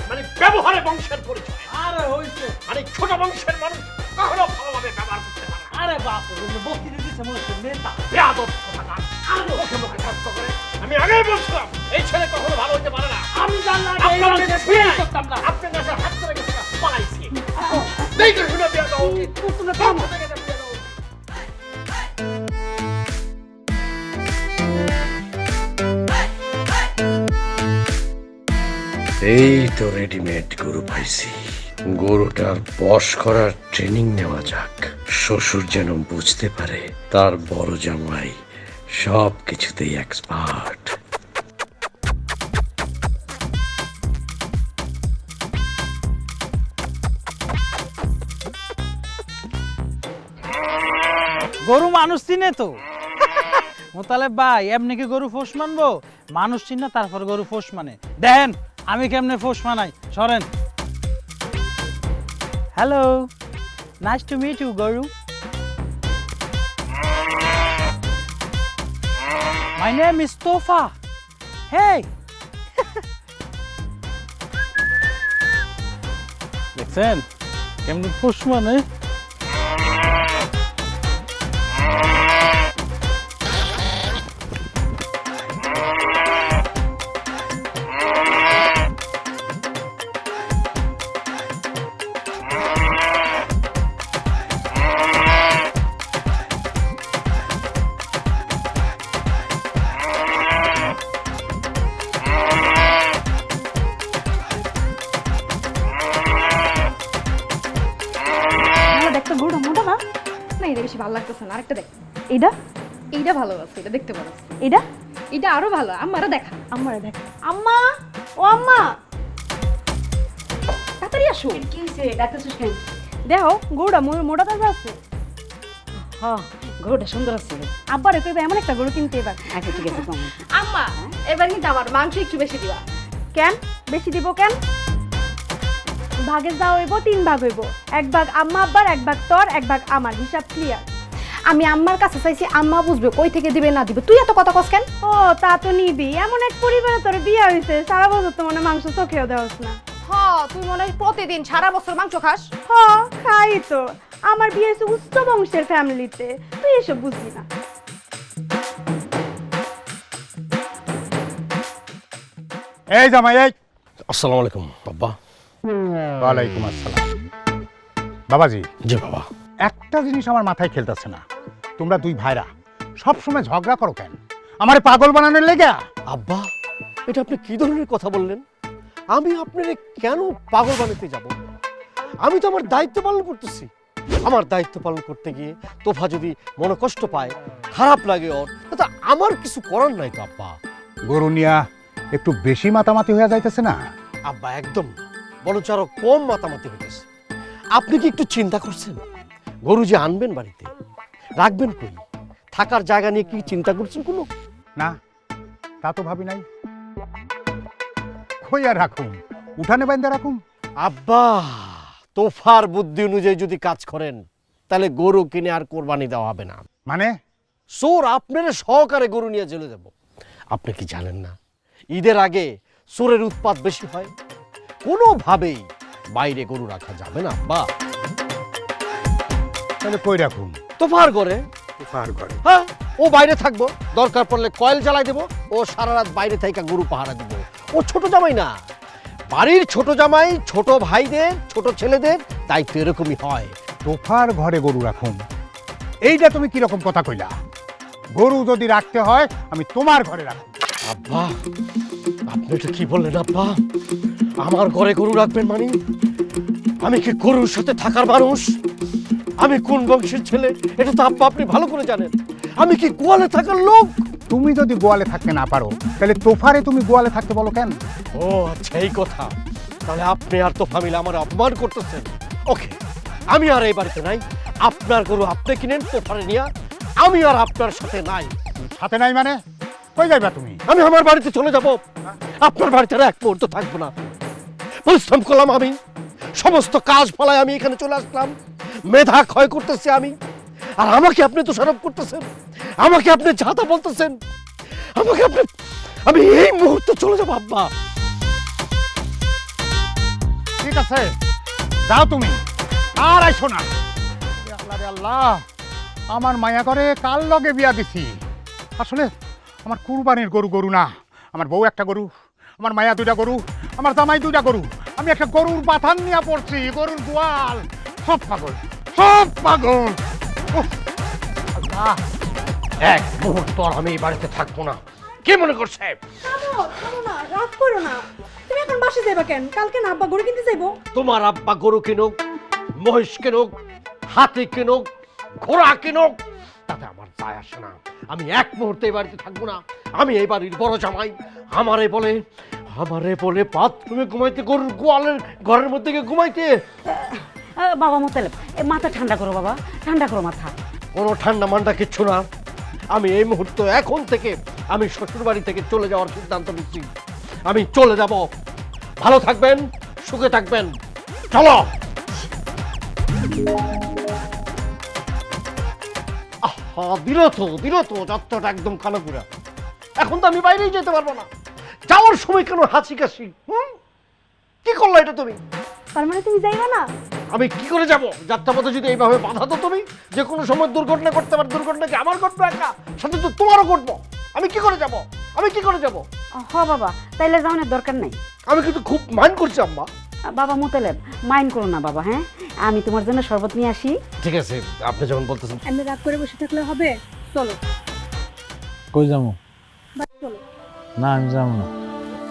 মানে ব্যবহারে বংশের পরিচয়। আরে হইছে, মানে ছোট বংশের মানুষ কখনো ভালোভাবে ব্যবহার করতে পারে না। আরে বাপ রে, বক্তি দিতেছে মনে হচ্ছে নেতা। বেয়াদব কোথাকার। আর মুখে মুখে কষ্ট করে। আমি আগেই বলছিলাম এই ছেলে কখনো ভালো হতে পারে না। আমি জানলাম এই আপনার মানুষের কাছে বিয়ে করতাম না। আপনার কাছে হাত ধরে গেছে, পালাইছি। দেখে শুনে বেয়াদব। তুমি থামো। এই তো রেডিমেড গরু পাইছি, গরুটার বশ করার ট্রেনিং নেওয়া যাক। শ্বশুর যেন বুঝতে পারে তার বড় জামাই সব কিছুতেই এক্সপার্ট। গরু মানুষ চিনে তো। মোতালেব ভাই, এমনি কি গরু ফোস মানবো? মানুষ চিনে তারপর গরু ফোস মানে। দেখেন আমি কেমনে ফোস মানাই, সরেন। Hello, nice to meet you গরু। মাই নেম ইজ তোফা। হেই, দেখছেন কেমনে ফোস মানে? দেখতে গরুটা মোটা না? না, এটা বেশি ভালো লাগতেছে না। আরেকটা দেখ। এটা এইটা ভালো আছে, এটা দেখতে পারো। এটা এটা আরো ভালো, আমারও দেখা। আমারে দেখ। আম্মা, ও আম্মা, তাড়াতাড়ি আসো। কি হইছে? ডাকতেছিস কেন? দেখো গরুটা মোটা তাজা আছে। হ্যাঁ, গরুটা সুন্দর আছে। আব্বারে কইবা এমন একটা গরু কিনতে এবার। আচ্ছা ঠিক আছে, কম। আম্মা, এবার কিন্তু আমার মাংস একটু বেশি দিবা। কেন বেশি দিব কেন? ভাগে যাও হইব, 3 ভাগ হইব। 1 ভাগ আম্মা আব্বার, 1 ভাগ তোর, 1 ভাগ আমার। হিসাব ক্লিয়ার। আমি আম্মার কাছে চাইছি, আম্মা বুঝবে কই থেকে দিবে না দিবে। তুই এত কথা কস কেন? ও তা তো নিবি। এমন এক পরিবারে তোর বিয়ে হইছে, সারা বছর তো মনে মাংস চোখেও দেওয়াস না। হ্যাঁ, তুই মনে হয় প্রতিদিন সারা বছর মাংস খাস। হ, খাই তো। আমার বিয়ে হয়েছে উচ্চ বংশের ফ্যামিলিতে, তুই এসব বুঝবি না। এই জামাই, এই। আসসালামু আলাইকুম বাবা। ওয়ালাইকুম আসসালাম। বাবাজি, জি বাবা। একটা জিনিস আমার মাথায় খেলতেছে না, তোমরা দুই ভাইরা সব সময় ঝগড়া করো কেন? আমারে পাগল বানানোর লেগে? আব্বা, এটা আপনি কি ধরনের কথা বললেন? আমি আপনারে কেন পাগল বানাতে যাব? আমি তো আমার দায়িত্ব পালন করতেছি। আমার দায়িত্ব পালন করতে গিয়ে তোফা যদি মনে কষ্ট পায়, খারাপ লাগে ওর, তা আমার কিছু করার নাই তো আব্বা। গরু নিয়া একটু বেশি মাতামাতি হয়ে যাইতেছে না? আব্বা একদম না, বরঞ্চ আরো কম মাতামাতি হইতেছে। আপনি কি একটু চিন্তা করছেন? গরু যে আনবেন বাড়িতে, রাখবেন কই? থাকার জায়গা নিয়ে কি চিন্তা করছেন কোনো? না, তা তো ভাবি নাই। কই আর রাখুম? উঠানে বাইন্দা রাখুম? আব্বা, তোফার বুদ্ধি অনুযায়ী যদি কাজ করেন, তাহলে গরু কিনে আর কোরবানি দেওয়া হবে না। মানে? চোর আপনারা সহকারে গরু নিয়ে চলে যাব। আপনি কি জানেন না, ঈদের আগে চোরের উৎপাত বেশি হয়? কোনোভাবেই বাইরে গরু রাখা যাবে না আব্বা। তাহলে কই রাখুম? তোফার ঘরে। তোফার ঘরে? হ্যাঁ, ও বাইরে থাকবো, দরকার পড়লে কয়েল জ্বালাই দেবো, ও সারা রাত বাইরে থেকে গরু পাহারা দিব। ও ছোট জামাই না, বাড়ির ছোট জামাই ছোট ভাইদের, ছোট ছেলেদের দায়িত্ব এরকমই হয়। তোফার ঘরে গরু রাখুম? এইটা তুমি কিরকম কথা কইলা? গরু যদি রাখতে হয় আমি তোমার ঘরে রাখুম। আব্বা, আপনি এটা কি বললেন আব্বা? আমার ঘরে গরু রাখবেন মানে? আমি কি গরুর সাথে থাকার মানুষ? আমি কোন বংশের ছেলে এটা তো আব্বা আপনি ভালো করে জানেন। আমি কি গোয়ালে থাকার লোক? তুমি যদি গোয়ালে থাকতে না পারো তাহলে তোফারে তুমি গোয়ালে থাকতে বলো কেন? ও আচ্ছা, এই কথা। তাহলে আপনি আর তোফা মিলে আমার অপমান করতেছেন। ওকে, আমি আর এই বাড়িতে নাই। আপনার গরু আপনি কিনেন, তোফারে নিয়া। আমি আর আপনার সাথে নাই। সাথে নাই মানে কই যাইবা তুমি? আমি আমার বাড়িতে চলে যাব। আপনার বাড়িতে আর এক মুহূর্ত থাকবো না। পরিশ্রম করলাম আমি, সমস্ত কাজ ফলায় আমি এখানে চলে আসলাম। মেধা ক্ষয় করতেছি আমি, আর আমাকে আপনি দোষারোপ করতেছেন, আমাকে আপনি ঝাঁতা বলতেছেন, আমাকে আপনি। আমি এই মুহূর্তে চলে যাবো আব্বা। ঠিক আছে, যাও তুমি, আর আইসো না। আল্লাহ রে আল্লাহ, আমার মায়া করে কাল লগে বিয়া দিছি। আসলে আমার কুরবানির গরু গরু না, আমার বউ একটা গরু, আমার মায়া দুইটা গরু, আমার জামাই দুইটা গরু। আমি একটা গরুর বাথান নিয়ে পড়ছি, গরুর গোয়াল। সব পাগল, সব পাগল। উফ, আল্লাহ। এক মুহূর্ত আর আমি এই বাড়িতে থাকবো না। কি মনে করছে? থামো না, রাগ করো না। তুমি এখন বাসে যাইবা কেন? কালকে না আব্বা গরু কিনতে যাইবো। তোমার আব্বা গরু কিনুক, মহিষ কিনুক, হাতি কিনুক, ঘোড়া কিনুক, তাতে আমার যায় আসে না। আমি এক মুহূর্তে এই বাড়িতে থাকবো না। আমি এই বাড়ির বড় জামাই। আমারে বলে বাথরুমে ঘুমাইতে, গরুর গোয়ালের ঘরের মধ্যে গিয়ে ঘুমাইতে। বাবা মোতালেব, মাথা ঠান্ডা করো বাবা, ঠান্ডা করো মাথা। কোনো ঠান্ডা মান্ডা কিচ্ছু না। আমি এই মুহূর্তে এখন থেকে আমি শ্বশুর বাড়ি থেকে চলে যাওয়ার সিদ্ধান্ত নিচ্ছি। আমি চলে যাব। ভালো থাকবেন, সুখে থাকবেন। চলো। দিল তো যাত্রাটা একদম কানাপুরা। এখন তো আমি বাইরেই যেতে পারবো না। যাওয়ার সময় কেন হাসি কাশি? কি করলো এটা তুমি? তার মানে তুমি যাইবা না? আমি কি করে যাব? যাত্রাপথে যদি এইভাবে বাধা তো তুমি, যে কোনো সময় দুর্ঘটনা করতে পারে। দুর্ঘটনা কি আমার ঘটবে একা? সাথে তো তোমারও ঘটবো। আমি কি করে যাব? হ বাবা, তাইলে যাওয়ানোর দরকার নাই। আমি কিন্তু খুব মাইন্ড করছি আম্মা। বাবা মোতালেব, মাইন্ড করো না বাবা। হ্যাঁ, আমি তোমার জন্য শরবত নিয়ে আসি। ঠিক আছে, আপনি যখন বলতেছেন। আমি রাগ করে বসে থাকলে হবে? চলো কই যাবো? চলো। না, আমি যাবো না।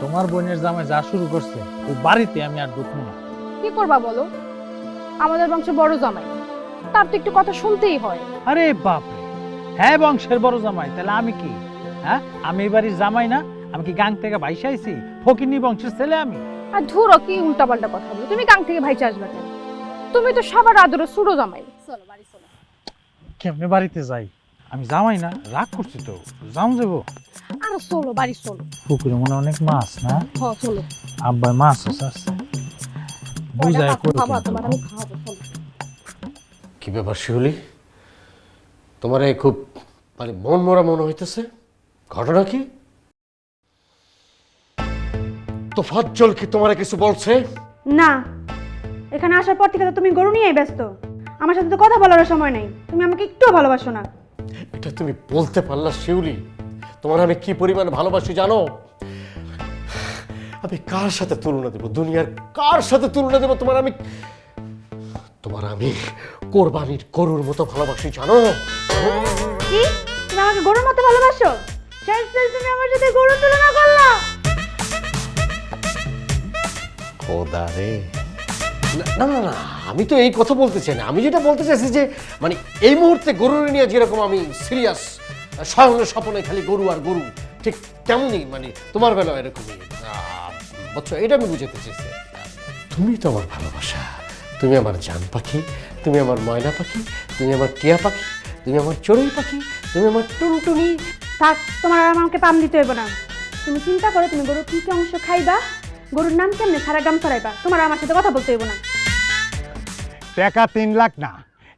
তোমার বোনের জামাই যা শুরু করছে ওই বাড়িতে আমি আর ঢুকবো না। কি করবা বলো? আমাদের বংশে বড় জামাই, তার তো একটু কথা শুনতেই হয়। আরে বাপ রে, হ্যাঁ বংশের বড় জামাই, তাহলে আমি কি? হ্যাঁ, আমি এই বাড়ির জামাই না? আমি কি গাং থেকে ভাইসা আইছি? ফকিন্নি বংশের ছেলে আমি? আর ধুরো, কি উল্টাপাল্টা কথা বলো তুমি। গাং থেকে ভাইচা আসবে কেন? তুমি তো সবার আদরে ছোট জামাই। চলো বাড়ি চলো। কেমনে বাড়িতে যাই? আমি জামাই না? রাগ করছি তো, যাও যাবো। আর চলো বাড়ি চলো। পুকুরে মনে হয় অনেক মাছ না? হ্যাঁ চলো। আব্বাই মাছ আছে, বুঝাই করে খাবার তোমার আমি খাওয়াবো। চলো। কি ব্যাপার শিউলি, তোমার এই খুব মানে মন মরা মনে হইতেছে? ঘটনা কি? তোফাজ্জল কি তোমার কিছু বলছে? না, এখানে আসার পর থেকে তো তুমি গরু নিয়েই ব্যস্ত। আমার সাথে তো কথা বলার সময় নেই। তুমি আমাকে একটুও ভালোবাসো না। এটা তুমি বলতে পারলা শিউলি? তোমার আমি কি পরিমাণ ভালোবাসি জানো? আমি কার সাথে তুলনা দেব? দুনিয়ার কার সাথে তুলনা দেব? তোমার আমি কোরবানির গরুর মতো ভালোবাসি জানো? কি? তুমি আমাকে গরুর মতো ভালোবাসো? তুমি আমার সাথে গরু তুলনা করলা? খোদা রে, না না না, আমি তো এই কথা বলতে চাই না। আমি যেটা বলতে চাইছি যে মানে এই মুহূর্তে গরু নিয়ে যেরকম আমি সিরিয়াস, শয়নে স্বপ্নে খালি গরু আর গরু, ঠিক তেমনই মানে তোমার বেলা এরকমই। বুঝছো, এটা আমি বুঝাতে চাইছি। তুমি তো আমার ভালোবাসা, তুমি আমার জান পাখি, তুমি আমার ময়না পাখি, তুমি আমার টিয়া পাখি, তুমি আমার চড়ুই পাখি, তুমি আমার টুনটুনি। থাক, তোমার আর আমাকে পাম দিতে হইব না। তুমি চিন্তা করো তুমি গরুর কি কি অংশ খাইবা, গরুর নাম কেমনে সারা গ্রাম ছড়াইবা। তোমার আমার সাথে কথা বলতে হইব না। টাকা 3 লাখ না,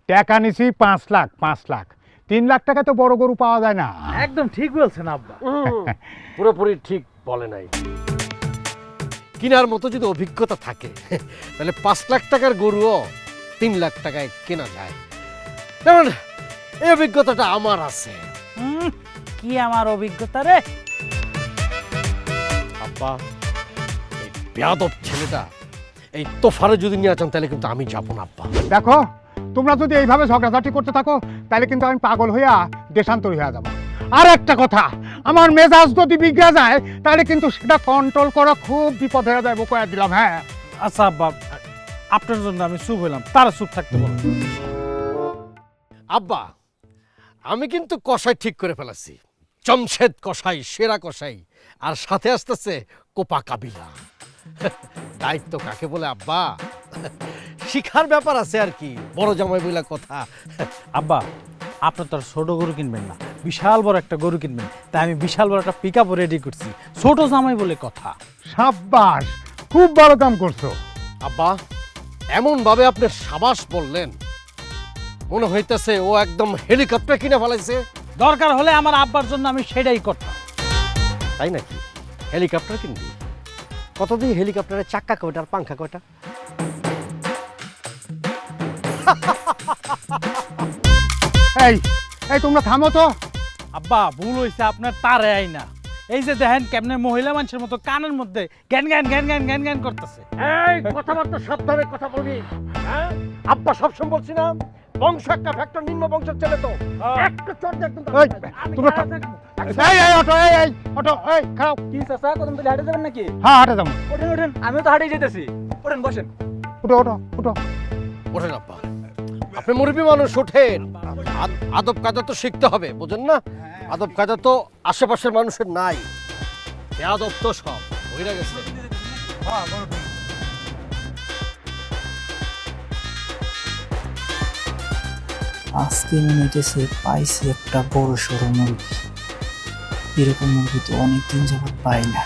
টাকা নিছি 5 লাখ। 5 লাখ 3 লাখ টাকা তো বড় গরু পাওয়া যায় না। একদম ঠিক বলছেন আব্বা। পুরোপুরি ঠিক বলে নাই। কেনার মতো যদি অভিজ্ঞতা থাকে তাহলে 5 লাখ টাকার গরুও 3 লাখ টাকায় কেনা যায়। যেমন এই অভিজ্ঞতাটা আমার আছে। কি আমার অভিজ্ঞতা রে? আব্বা, এই বেয়াদব ছেলেটা এই তোফারে যদি নিয়ে আসেন তাহলে কিন্তু আমি যাবো না আব্বা। দেখো, তোমরা যদি এইভাবে ঝগড়াঝাটি করতে থাকো তাহলে কিন্তু আমি পাগল হইয়া দেশান্তরী হয়ে যাবো। আর একটা কথা, আমার মেজাজ যদি বিগড়ে যায় তাহলে কিন্তু সেটা কন্ট্রোল করা খুব বিপদ হয়ে যাবে, কয়ে দিলাম। হ্যাঁ আচ্ছা আব্বা, আপনার জন্য আমি চুপ হইলাম, তারা চুপ থাকতে বলো। আব্বা, আমি কিন্তু কষাই ঠিক করে ফেলাছি, জমশেদ কষাই, সেরা কষাই, আর সাথে আসতেছে কোপা কাবিলা। দায়িত্ব কাকে বলে আব্বা, শিখার ব্যাপার আছে আর কি, বড় জামাই বইলা কথা। আব্বা, আপনি তো আর ছোট গরু কিনবেন না, বিশাল বড় একটা গরু কিনবেন, তাই আমি বিশাল বড় একটা পিক আপও রেডি করছি, ছোট জামাই বলে কথা। সাব্বাস, খুব ভালো কাম করছো। আব্বা, এমন ভাবে আপনি সাবাস বললেন, মনে হইতেছে ও একদম হেলিকপ্টার কিনে ফেলাইছে। দরকার হলে আমার আব্বার জন্য আমি সেটাই করতাম। তাই নাকি? হেলিকপ্টার কিনবি? কত দিয়ে হেলিকপ্টারের চাক্কা কয়টা আর পাংখা কয়টা? এই এই তোমরা থামো তো। আব্বা, ভুল হয়েছে আপনার, তারে আই না। এই যে দেখেন কেমনে মহিলা মানুষের মতো কানের মধ্যে গ্যান গ্যান গ্যান গ্যান গ্যান গ্যান করতেছে। এই কথাবার্তা সাবধানে কথা বলবি, হ্যাঁ? আব্বা সবসময় বলছি না, বংশ একটা ফ্যাক্টর, নিম্ন বংশের ছেলে তো একটা চট একদম। এই তোমরা এই অটো, এই অটো, এই খাও। কি চাচা, কদম তলে হাঁটে যাবেন নাকি? হ্যাঁ হাঁটে যাবো। ওঠেন ওঠেন, আমিও তো হাঁটেই যেতেছি। ওঠেন, বসেন। উঠো উঠো উঠো। ওঠেন আব্বা, আপনি মুরব্বী মানুষ, ওঠেন। আদব কায়দা তো শিখতে হবে, বুঝেন না? আদব কায়দা তো আশেপাশের মানুষের নাই, বেয়াদব তো সব হইরা গেছে। আজকে মনে হইতেছে পাইছি একটা বড় সড়ো মুরগি। এরকম মুরগি তো অনেকদিন যাবত পাই না।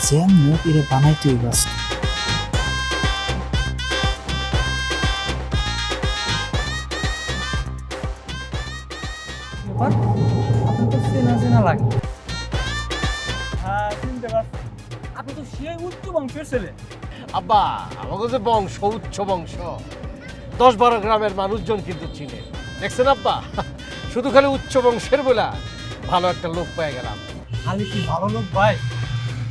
যেমন এরে বানাইতেই ব্যস্ত। আপনার তো চেনা চেনা লাগে। হ্যাঁ, চিনতে পারছি। আপনি তো সেই উচ্চ বংশের ছেলে। আব্বা, আমাকে যে বংশ, উচ্চ বংশ, 10-12 গ্রামের মানুষজন কিন্তু চিনে। দেখছেন আব্বা, শুধু খালি উচ্চ বংশের বলা ভালো একটা লোক পেয়ে গেলাম। খালি কি ভালো লোক ভাই,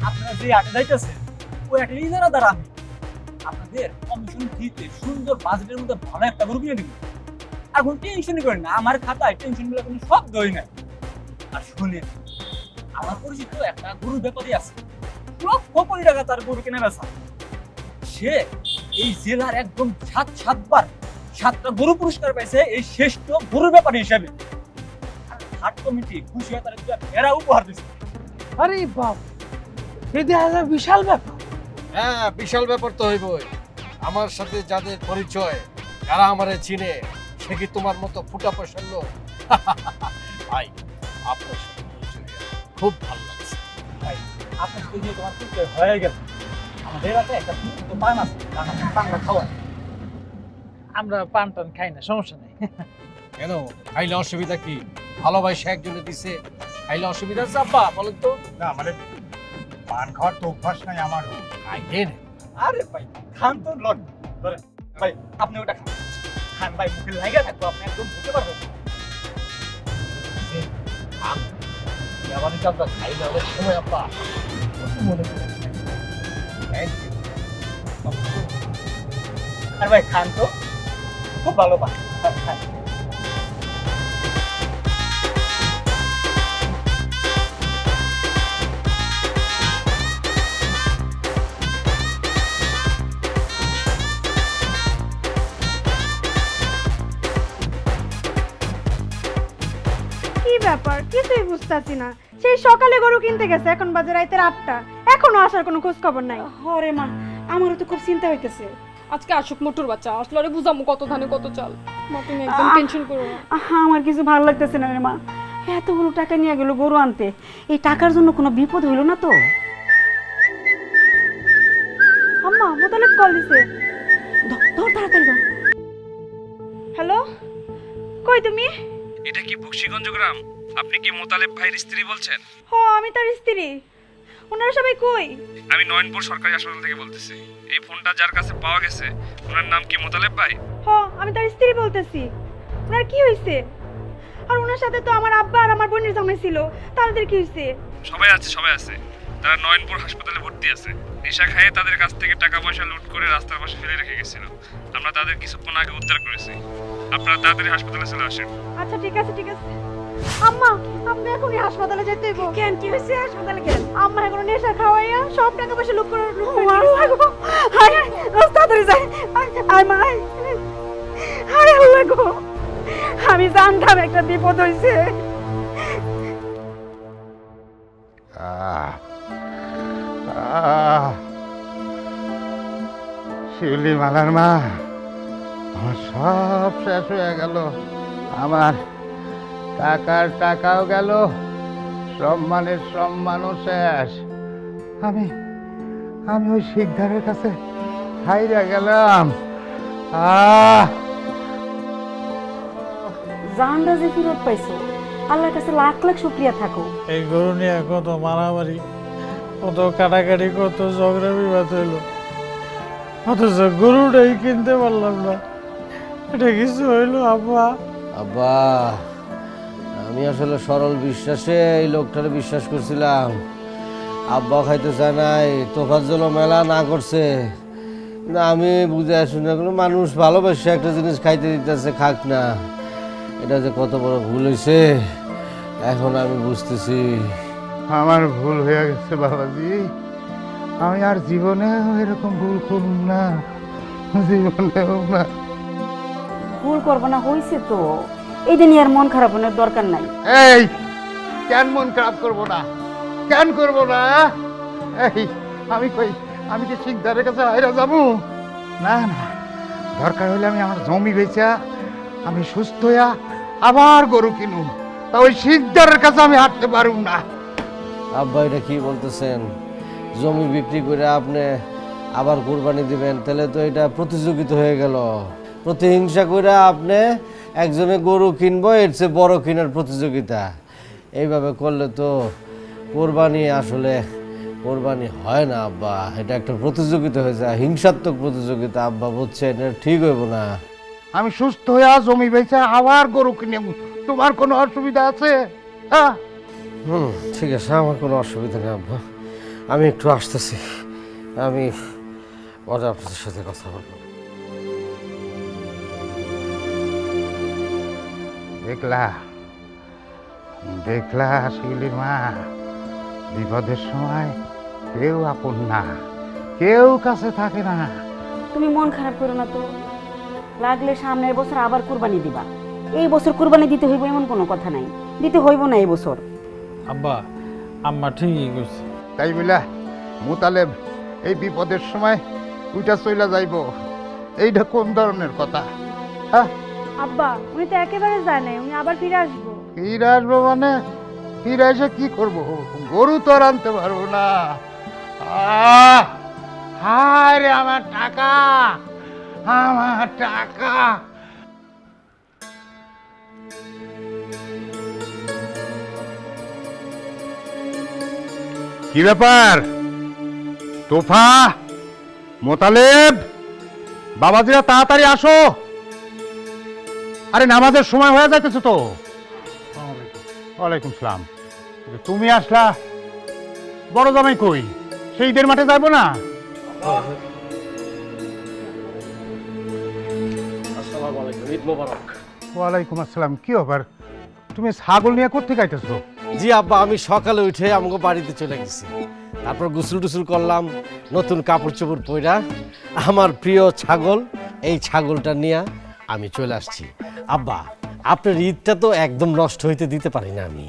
আপনারা যে আটে যাইতেছেন ওই একটা ইজারা দ্বারা আমি আপনাদের কমিশন দিতে সুন্দর বাজেটের মধ্যে ভালো একটা গরু কিনে দিব। আর কোনো টেনশনই করেন না, আমার খাতায় টেনশন গুলো কোনো শব্দই নাই। আর শুনেন, আমার পরিচিত একটা গরুর ব্যাপারী আছে, লক্ষ কোটি টাকা তার গরু কেনা বেচা। সে এই জেলার একদম 7বার 7টা গরু পুরস্কার পাইছে এই শ্রেষ্ঠ গরুর ব্যাপারী হিসাবে। হাট কমিটি খুশি হয়ে তার একটা ভেড়া উপহার দিচ্ছে। আরে বাপ, এই দেখা যায় বিশাল ব্যাপার। হ্যাঁ, বিশাল ব্যাপার তো হইবই। আমার সাথে যাদের পরিচয়, যারা আমারে চিনে, সে কি তোমার মতো ফুটা পয়সার লোক? ভাই, আপনার সাথে পরিচয় হয়ে খুব ভালো লাগছে। ভাই, আপনার সাথে যে তোমার পরিচয় হয়ে গেল, আমাদের রাতে একটা তো পান আছে, পানটা খাওয়ায়। আমরা পান টান খাই না, সমস্যা নেই। কেন, খাইলে অসুবিধা কি? ভালোবাসা একজনে দিছে, খাইলে অসুবিধা আছে আব্বা, বলেন তো? না মানে পান খাওয়ার তো অভ্যাস নাই আমারও। খাইলেন? আরে ভাই, খান তো লট ধরেন। ভাই, আপনি ওটা খান। খান ভাই, মুখে লাগিয়ে থাকবো, আপনি একদম বুঝতে পারবেন। আমার চাপটা খাইলে অনেক সময় আব্বা মনে করে। আর ভাই খান তো, খুব ভালো পান। খান। কি ব্যাপার, কিছুই বুঝতাছি না। সেই সকালে গরু কিনতে গেছে, এখন বাজে রাতে 8টা, এখনো আসার কোনো খোঁজ খবর নাই। হরে মা, আমারও তো খুব চিন্তা হইতেছে। আজকে আসুক মোটর বাচ্চা, আসলে আরে বুঝামু কত ধানে কত চাল। মা, তুমি একদম টেনশন করো না। আমার কিছু ভালো লাগতেছে না রে মা, এতগুলো টাকা নিয়ে গেল গরু আনতে, এই টাকার জন্য কোনো বিপদ হইল না তো? আম্মা, মোতালেব কল দিছে। ধর তাড়াতাড়ি ধর। হ্যালো, কই তুমি? এটা কি বক্সিগঞ্জ গ্রাম? আপনি কি মোতালেব ভাইয়ের স্ত্রী বলছেন? হ, আমি তার স্ত্রী। ওনারা সবাই কই? আমি নয়নপুর সরকারি হাসপাতাল থেকে বলতেছি। এই ফোনটা যার কাছে পাওয়া গেছে, ওনার নাম কি মোতালেব ভাই? হ, আমি তার স্ত্রী বলতেছি। ওনার কি হয়েছে? আর ওনার সাথে তো আমার আব্বা আর আমার বোনের জামাই ছিল, তাদের কি হয়েছে? সবাই আছে। তারা নয়নপুর হাসপাতালে ভর্তি আছে। নেশা খেয়ে তাদের কাছ থেকে টাকা পয়সা লুট করে রাস্তার পাশে ফেলে রেখে গেছিল। আমরা তাদের কিছুক্ষণ আগে উদ্ধার করেছি। আপনারা তাড়াতাড়ি হাসপাতালে চলে আসেন। আচ্ছা, ঠিক আছে ঠিক আছে। আম্মা আপনি এখনই হাসপাতালে যেতে হইব। কেন কি হয়েছে হাসপাতালে কেন? আম্মা এখন নেশা খাওয়াইয়া সব টাকা পয়সা লুট করে হায় হায় তাড়াতাড়ি যাই আয় মা আয়। আরে আল্লাহ গো, আমি জানতাম একটা বিপদ হয়েছে। শিউলি মালার মা, আমার সব শেষ হয়ে গেল। আমার টাকার টাকাও গেল, সম্মানের সম্মানও শেষ। আমি আমি ওই শিকদারের কাছে হাইরা গেলাম। জানটা যে ফেরত পাইছো, আল্লাহর কাছে লাখ লাখ শুকরিয়া থাকো। এই গরু নিয়ে কত মারামারি, কত কাটাকাটি, কত ঝগড়া বিবাদ হইল, অথচ গরুটাই কিনতে পারলাম না। এটা কিছু হইলো আব্বা? আব্বা, আমি আসলে সরল বিশ্বাসে এই লোকটারে বিশ্বাস করছিলাম। আব্বা খাইতে চায় নাই, তোফার জন্য মেলা না করছে। না, আমি বুঝে আসি না, কোনো মানুষ ভালোবাসে একটা জিনিস খাইতে দিতেছে, খাক না। এটা যে কত বড় ভুল হয়েছে এখন আমি বুঝতেছি। আমার ভুল হয়ে গেছে বাবাজি, আমি আর জীবনেও এরকম ভুল করব না, জীবনেও না। ভুল করবো না, হয়েছে তো, এইটা নিয়ে আর মন খারাপ হওয়ার দরকার নাই। এই কেন মন খারাপ করবো না, কেন করবো না? এই আমি কই, আমি কি শিকদারের কাছে হাইরা যাবো? না না, দরকার হলে আমি আমার জমি বেচা আমি সুস্থ হইয়া আবার গরু কিনুম, তা ওই শিকদারের কাছে আমি হাঁটতে পারব না। আব্বা, এটা কি বলতেছেন? জমি বিক্রি করে আপনি আবার কোরবানি দিবেন, তাহলে তো এটা প্রতিযোগিতা হয়ে গেল। প্রতিহিংসা করে আপনি একজনে গরু কিনবো, এর চেয়ে বড় কেনার প্রতিযোগিতা। এইভাবে করলে তো কোরবানি আসলে কোরবানি হয় না আব্বা, এটা একটা প্রতিযোগিতা হয়ে যায়, হিংসাত্মক প্রতিযোগিতা। আব্বা বুঝছেন, এটা ঠিক হইব না। আমি সুস্থ হইয়া জমি বেচা আবার গরু কিনেব, তোমার কোনো অসুবিধা আছে? হ্যাঁ, ঠিক আছে, আমার কোনো অসুবিধা নেই আব্বা। আমি একটু আসতেছি, আমি পরে আপনাদের সাথে কথা বলবো। দেখলা দেখলা শিউলির মা, বিপদের সময় কেউ আপন না, কেউ কাছে থাকে না। তুমি মন খারাপ করো না তো, লাগলে সামনের বছর আবার কুরবানি দিবা। এই বছর কুরবানি দিতে হইব এমন কোনো কথা নাই, দিতে হইব না এই বছর। আব্বা, আম্মা ঠিকই কইছে। তাই বলে মুতালেব এই বিপদের সময় উইটা চইলা যাইব, এইটা কোন ধরনের কথা? হ্যাঁ, আব্বা উনি তো একেবারে যায় নাই, উনি আবার ফিরে আসবো। ফিরে আসবো মানে? ফিরে এসে কি করবো? গরু তো আর আনতে পারবো না। হায় রে আমার টাকা, আমার টাকা। কি ব্যাপার তোফা, মোতালেব, বাবাজিরা তাড়াতাড়ি আসো। আরে নামাজের সময় হয়ে যাইতেছে তো। ওয়ালাইকুম সালাম। তুমি আসলা, বড় জামাই কই? সেই ঈদের মাঠে যাবো না? আসসালামু আলাইকুম, ঈদ মোবারক। ওয়ালাইকুম আসসালাম। কি ব্যাপার, তুমি ছাগল নিয়ে কোত্থেকে আইতেছো? জি আব্বা, আমি সকালে উঠে আমাকে বাড়িতে চলে গেছি, তারপর গোসল টুসুল করলাম, নতুন কাপড় চোপড় পরা আমার প্রিয় ছাগল, এই ছাগলটা নিয়ে আমি চলে আসছি। আব্বা, আপনার ঈদটা তো একদম নষ্ট হইতে দিতে পারি না আমি।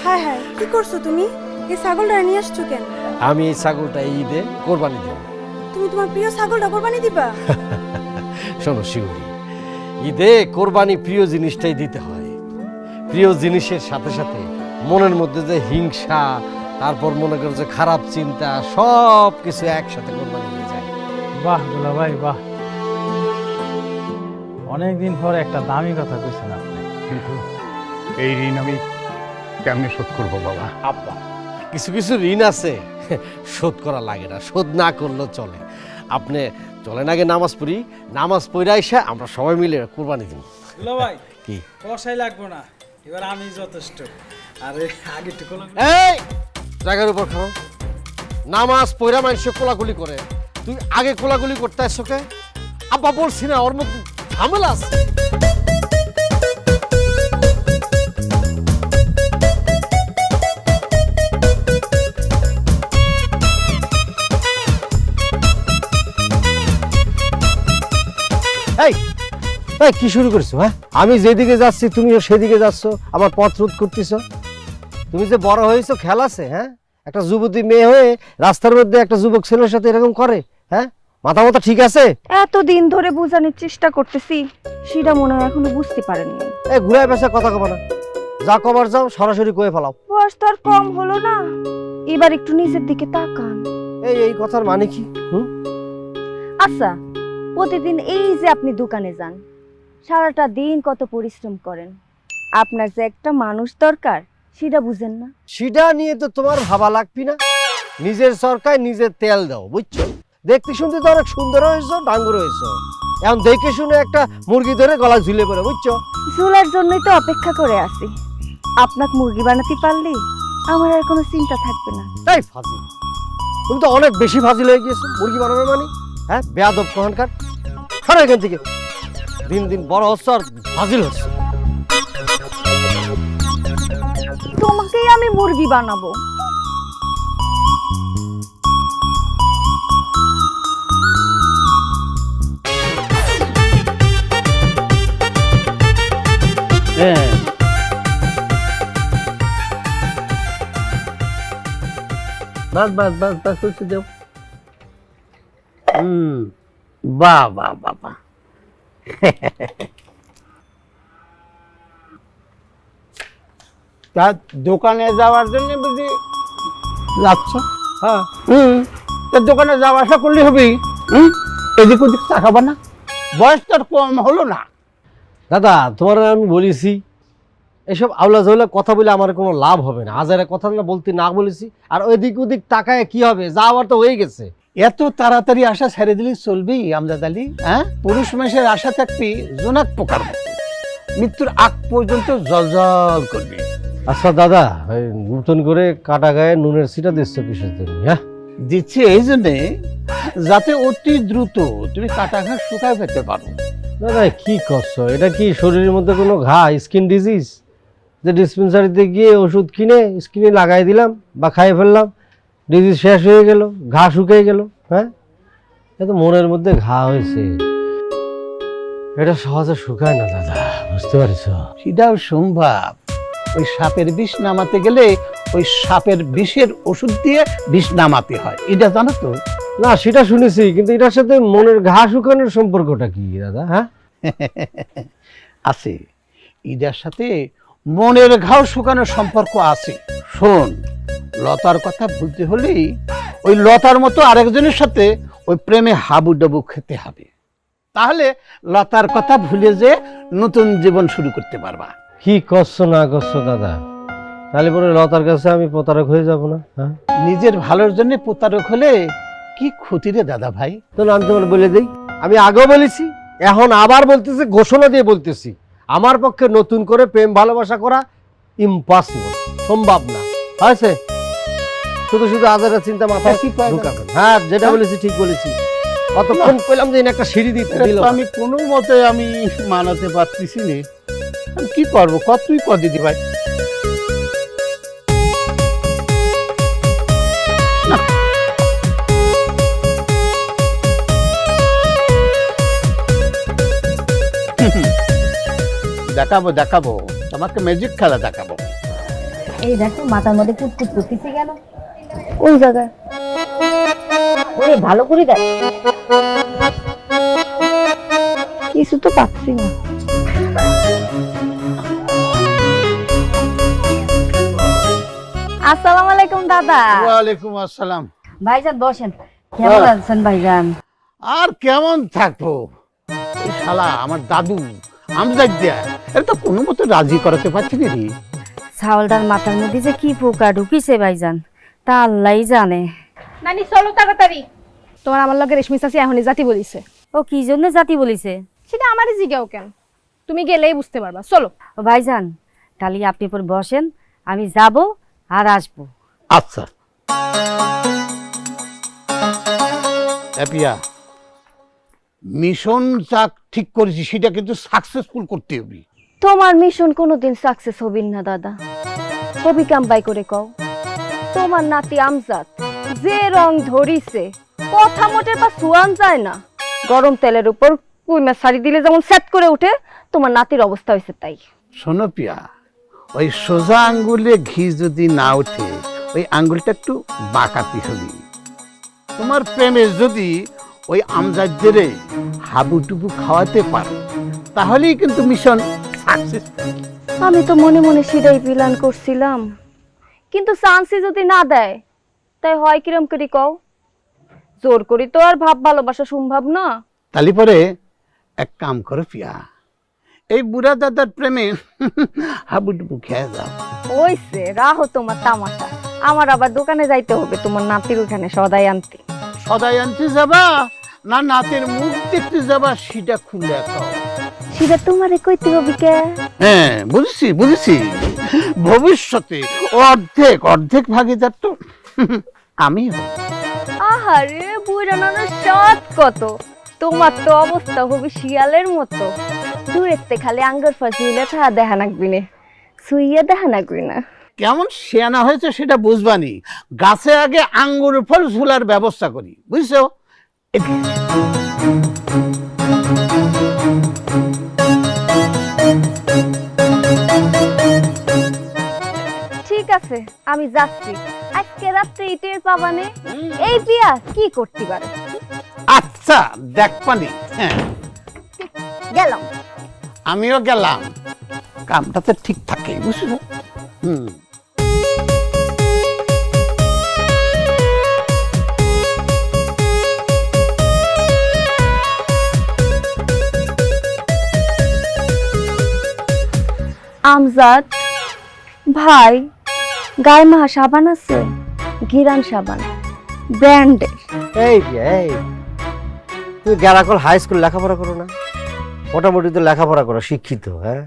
হ্যাঁ হ্যাঁ, কি করছো তুমি? এই ছাগলটা নিয়ে আসছো কেন? আমি এই ছাগলটা এই ঈদে কোরবানি দেব। তুমি তোমার প্রিয় ছাগলটা কোরবানি দিবা? শোনো শিউরি, ঈদে কোরবানি প্রিয় জিনিসটাই দিতে হয়। প্রিয় জিনিসের সাথে সাথে মনের মধ্যে যে হিংসা, তারপর মনে করো যে খারাপ চিন্তা, সব কিছু একসাথে কোরবানি হয়ে যায়। বাহ দুলা ভাই বাহ, অনেকদিন পরে একটা দামি কথা কইছেন আপনি। কিন্তু এই ঋণ আমি কেমনে শোধ করবো বাবা? আব্বা, কিছু কিছু ঋণ আছে শোধ করা লাগে না, শোধ না করলেও চলে। আপনি চলেন আগে নামাজ পড়ি, নামাজ পড়ে এসে আমরা সবাই মিলে কোরবানি দিব। দুলা ভাই, কি কষাই লাগবো না, এবার আমি যথেষ্ট। আরে আগে একটু এই জায়গার উপর খাও। নামাজ পড়া মানুষ কোলাকুলি করে, তুই আগে কোলাকুলি করতে আসছো কে? আব্বা বলছি না ওর মধ্যে ঝামেলা আছে। এই এই কি শুরু করছো? হ্যাঁ, আমি যেদিকে যাচ্ছি তুমিও সেদিকে যাচ্ছ, আমার পথ রোধ করতেছ। তুমি যে বড় হয়েছো খেয়াল আছে? হ্যাঁ, একটা যুবতী মেয়ে হয়ে রাস্তার মধ্যে একটা যুবক ছেলের সাথে এরকম করে? হ্যাঁ, মাথা মাথা ঠিক আছে? এতদিন ধরে বোঝানোর চেষ্টা করতেছি, সেটা মনে হয় এখনো বুঝতে পারেননি। এই ঘুরায় পেশা কথা কবা না, যা কবার যাও সরাসরি কয়ে ফেলাও। বয়স তো আর কম হলো না, এবার একটু নিজের দিকে তাকান। এই কথার মানে কি? আচ্ছা, প্রতিদিন এই যে আপনি দোকানে যান, সারাটা দিন কত পরিশ্রম করেন, আপনার যে একটা মানুষ দরকার সেটা বুঝেন না। সেটা নিয়ে তো তোমার ভাবা লাগবি না। নিজের সরকার নিজের তেল দাও, বুঝছো? দেখতে শুনতে তো অনেক সুন্দর হয়েছো, ডাঙ্গুর হয়েছো। এখন দেখে শুনে একটা মুরগি ধরে গলা ঝুলে পড়ে, বুঝছো? ঝুলার জন্যই তো অপেক্ষা করে আছি। আপনাকে মুরগি বানাতে পারলে আমার আর কোনো চিন্তা থাকবে না। তাই ফাজিল, তুমি তো অনেক বেশি ফাজিল হয়ে গিয়েছো। মুরগি বানাবে মানে? হ্যাঁ, বেয়াদব কহানকার, সরো এখান থেকে। দিন দিন বড় হচ্ছে আর ফাজিল হচ্ছে। তোমাকেই আমি মুরগি বানাবো। বাস বাস বাস বাস হচ্ছে দেও। বাহ বাহ বাহ বাহ। তা দোকানে যাওয়ার জন্য বুঝি যাচ্ছ? হ্যাঁ, তা দোকানে যাওয়া আসা করলে হবে। এদিক ওদিক তাকাবা না, বয়স তো আর কম হলো না। দাদা, তোমার আমি বলেছি এসব আউলা ঝাউলা কথা বলে আমার কোনো লাভ হবে না। হাজারে কথা না বলতে না বলেছি, আর ওইদিক ওদিক তাকায় কি হবে? যাওয়ার তো হয়ে গেছে। এত তাড়াতাড়ি আশা ছেড়ে দিলে চলবি আমজাদ আলী? হ্যাঁ, পুরুষ মানুষের আশা থাকবি জোনাক পোকার মতো, মৃত্যুর আগ পর্যন্ত জলজল করবি। আচ্ছা দাদা, নতুন করে কাটা গায়ে নুনের সিটা দিচ্ছ কিসের জন্য? হ্যাঁ, দিচ্ছে এই জন্যে যাতে অতি দ্রুত তুমি কাটা ঘা শুকায় ফেলতে পারো। দাদা কি করছো? এটা কি শরীরের মধ্যে কোনো ঘা, স্কিন ডিজিজ, যে ডিসপেন্সারিতে গিয়ে ওষুধ কিনে স্কিনে লাগাই দিলাম বা খাইয়ে ফেললাম, ডিজিজ শেষ হয়ে গেল, ঘা শুকিয়ে গেল? হ্যাঁ, এটা মনের মধ্যে ঘা হয়েছে, এটা সহজে শুকায় না দাদা, বুঝতে পারছ? সেটাও সম্ভব। ওই সাপের বিষ নামাতে গেলে ওই সাপের বিষের ওষুধ দিয়ে বিষ নামাতে হয়, এটা জানো তো? না, সেটা শুনেছি, কিন্তু এটার সাথে মনের ঘা শুকানোর সম্পর্কটা কি দাদা? হ্যাঁ, আছে, এটার সাথে মনের ঘাও শুকানোর সম্পর্ক আছে। শোন, লতার কথা ভুলতে হলেই ওই লতার মতো আরেকজনের সাথে ওই প্রেমে হাবুডাবু খেতে হবে, তাহলে লতার কথা ভুলে যে নতুন জীবন শুরু করতে পারবা। কি করছো না করছো দাদা? তাহলে পরে লতার কাছে আমি প্রতারক হয়ে যাব না? হ্যাঁ, নিজের ভালোর জন্য প্রতারক হলে কি ক্ষতি রে দাদা ভাই? তাহলে আমি তোমার বলে দিই, আমি আগেও বলেছি, এখন আবার বলতেছি, ঘোষণা দিয়ে বলতেছি, আমার পক্ষে নতুন করে প্রেম ভালোবাসা করা ইম্পসিবল, সম্ভব না। হয়েছে? শুধু শুধু আজারা চিন্তা মাথায় কি কয় ঢুকাবেন। হ্যাঁ, যেটা বলেছি ঠিক বলেছি। অতক্ষণ কইলাম যে একটা সিঁড়ি দিতে দিল না। আমি কোনো মতে আমি মানাতে পারতেছি না, আমি কি করবো? তুই কর দিদি ভাই। দেখাবো দেখাবো, তোমাকে ম্যাজিক খেলা দেখাবো। এই দেখো মাথার মধ্যে কুটকুট করতেছে কেন? ওই জায়গায় ওরে ভালো করে দেখ। কিছু তো পাচ্ছি না। আসসালামু আলাইকুম দাদা। ওয়ালাইকুম আসসালাম। ভাইজান বসেন। কেমন আছেন ভাইজান? আর কেমন থাকবো, এই শালা আমার দাদু আমজাদ দিয়া এটা তো কোনো মতে রাজি করাতে পারছি না রে। ছাওলটার মাথার মধ্যে যে কি পোকা ঢুকিছে ভাইজান, তা আল্লাহই জানে। নানি চলো তাড়াতাড়ি। তোমার আমার লগে রেশমি চাচি এখনই জাতি বলিছে। ও কি জন্য জাতি বলিছে? সেটা আমারই জিজ্ঞাও কেন, তুমি গেলেই বুঝতে পারবা। চলো। ও ভাইজান, তাহলে আপনি পর বসেন, আমি যাব আর আসবো। আচ্ছা এপিয়া, মিশন যা ঠিক করেছি সেটা কিন্তু সাকসেসফুল করতে হবে। তোমার মিশন কোনোদিন সাকসেস হবিন না দাদা। হবি কাম্বাই করে কও। তোমার নাতি আমজাদ যে রং ধরিছে কথা মোটের পা সুয়ান যায় না। গরম তেলের উপর কুইমা শাড়ি দিলে যেমন সেট করে উঠে, তোমার নাতির অবস্থা হয়েছে তাই। শোনো পিয়া, ওই সোজা আঙ্গুলে ঘি যদি না ওঠে ওই আঙ্গুলটা একটু বাঁকাতে হবে। তোমার প্রেমে যদি ওই আমজাদদের হাবুডুবু খাওয়াতে পারো তাহলেই কিন্তু মিশন সাকসেস। আমি তো মনে মনে সেটাই প্ল্যান করছিলাম, কিন্তু চান্সই যদি না দেয় তাই হয় কিরম করি কও? জোর করি তো আর ভাব ভালোবাসা সম্ভব না। তালি পরে এক কাম করো পিয়া, এই বুড়া দাদার প্রেমে হাবুডুবু খেয়ে যাও। ওইসে রাহো তোমার তামাশা। আমার আবার দোকানে যাইতে হবে তোমার নাতির ওখানে সদাই আনতে। সদাই আনতে যাবা না নাতের মুখ দেখতে যাবা সেটা খুলে খাও। সেটা তোমারে কইতে হবে কে? হ্যাঁ বুঝেছি বুঝেছি, ভবিষ্যতে অর্ধেক অর্ধেক ভাগিদার তো আমি হব। আহারে বুড়া নানা সৎ কত, তোমার তো অবস্থা হবে শিয়ালের মতো। দূরেতে খালি আঙ্গুর ফাজিলে থা দেখা নাকবি না, সুইয়া দেখা নাকবি না। কেমন শেয়ানা হয়েছে সেটা বুঝবানি, গাছে আগে আঙ্গুর ফল ঝুলার ব্যবস্থা করি, বুঝছো? ঠিক আছে আমি যাচ্ছি, আজকে রাত্রে ইটের পাবানে। এই বিয়া কি করতে পারে? আচ্ছা দেখ পানি, হ্যাঁ গেলাম। আমিও গেলাম, কামটা তো ঠিক থাকে বুঝছো। আমজাদ ভাই, গায়ে মাহা সাবান আছে, ঘিরান সাবান ব্র্যান্ডের। এই তুমি গ্যারাকল হাই স্কুল লেখাপড়া করো না? মোটামুটি তো লেখাপড়া করো, শিক্ষিত। হ্যাঁ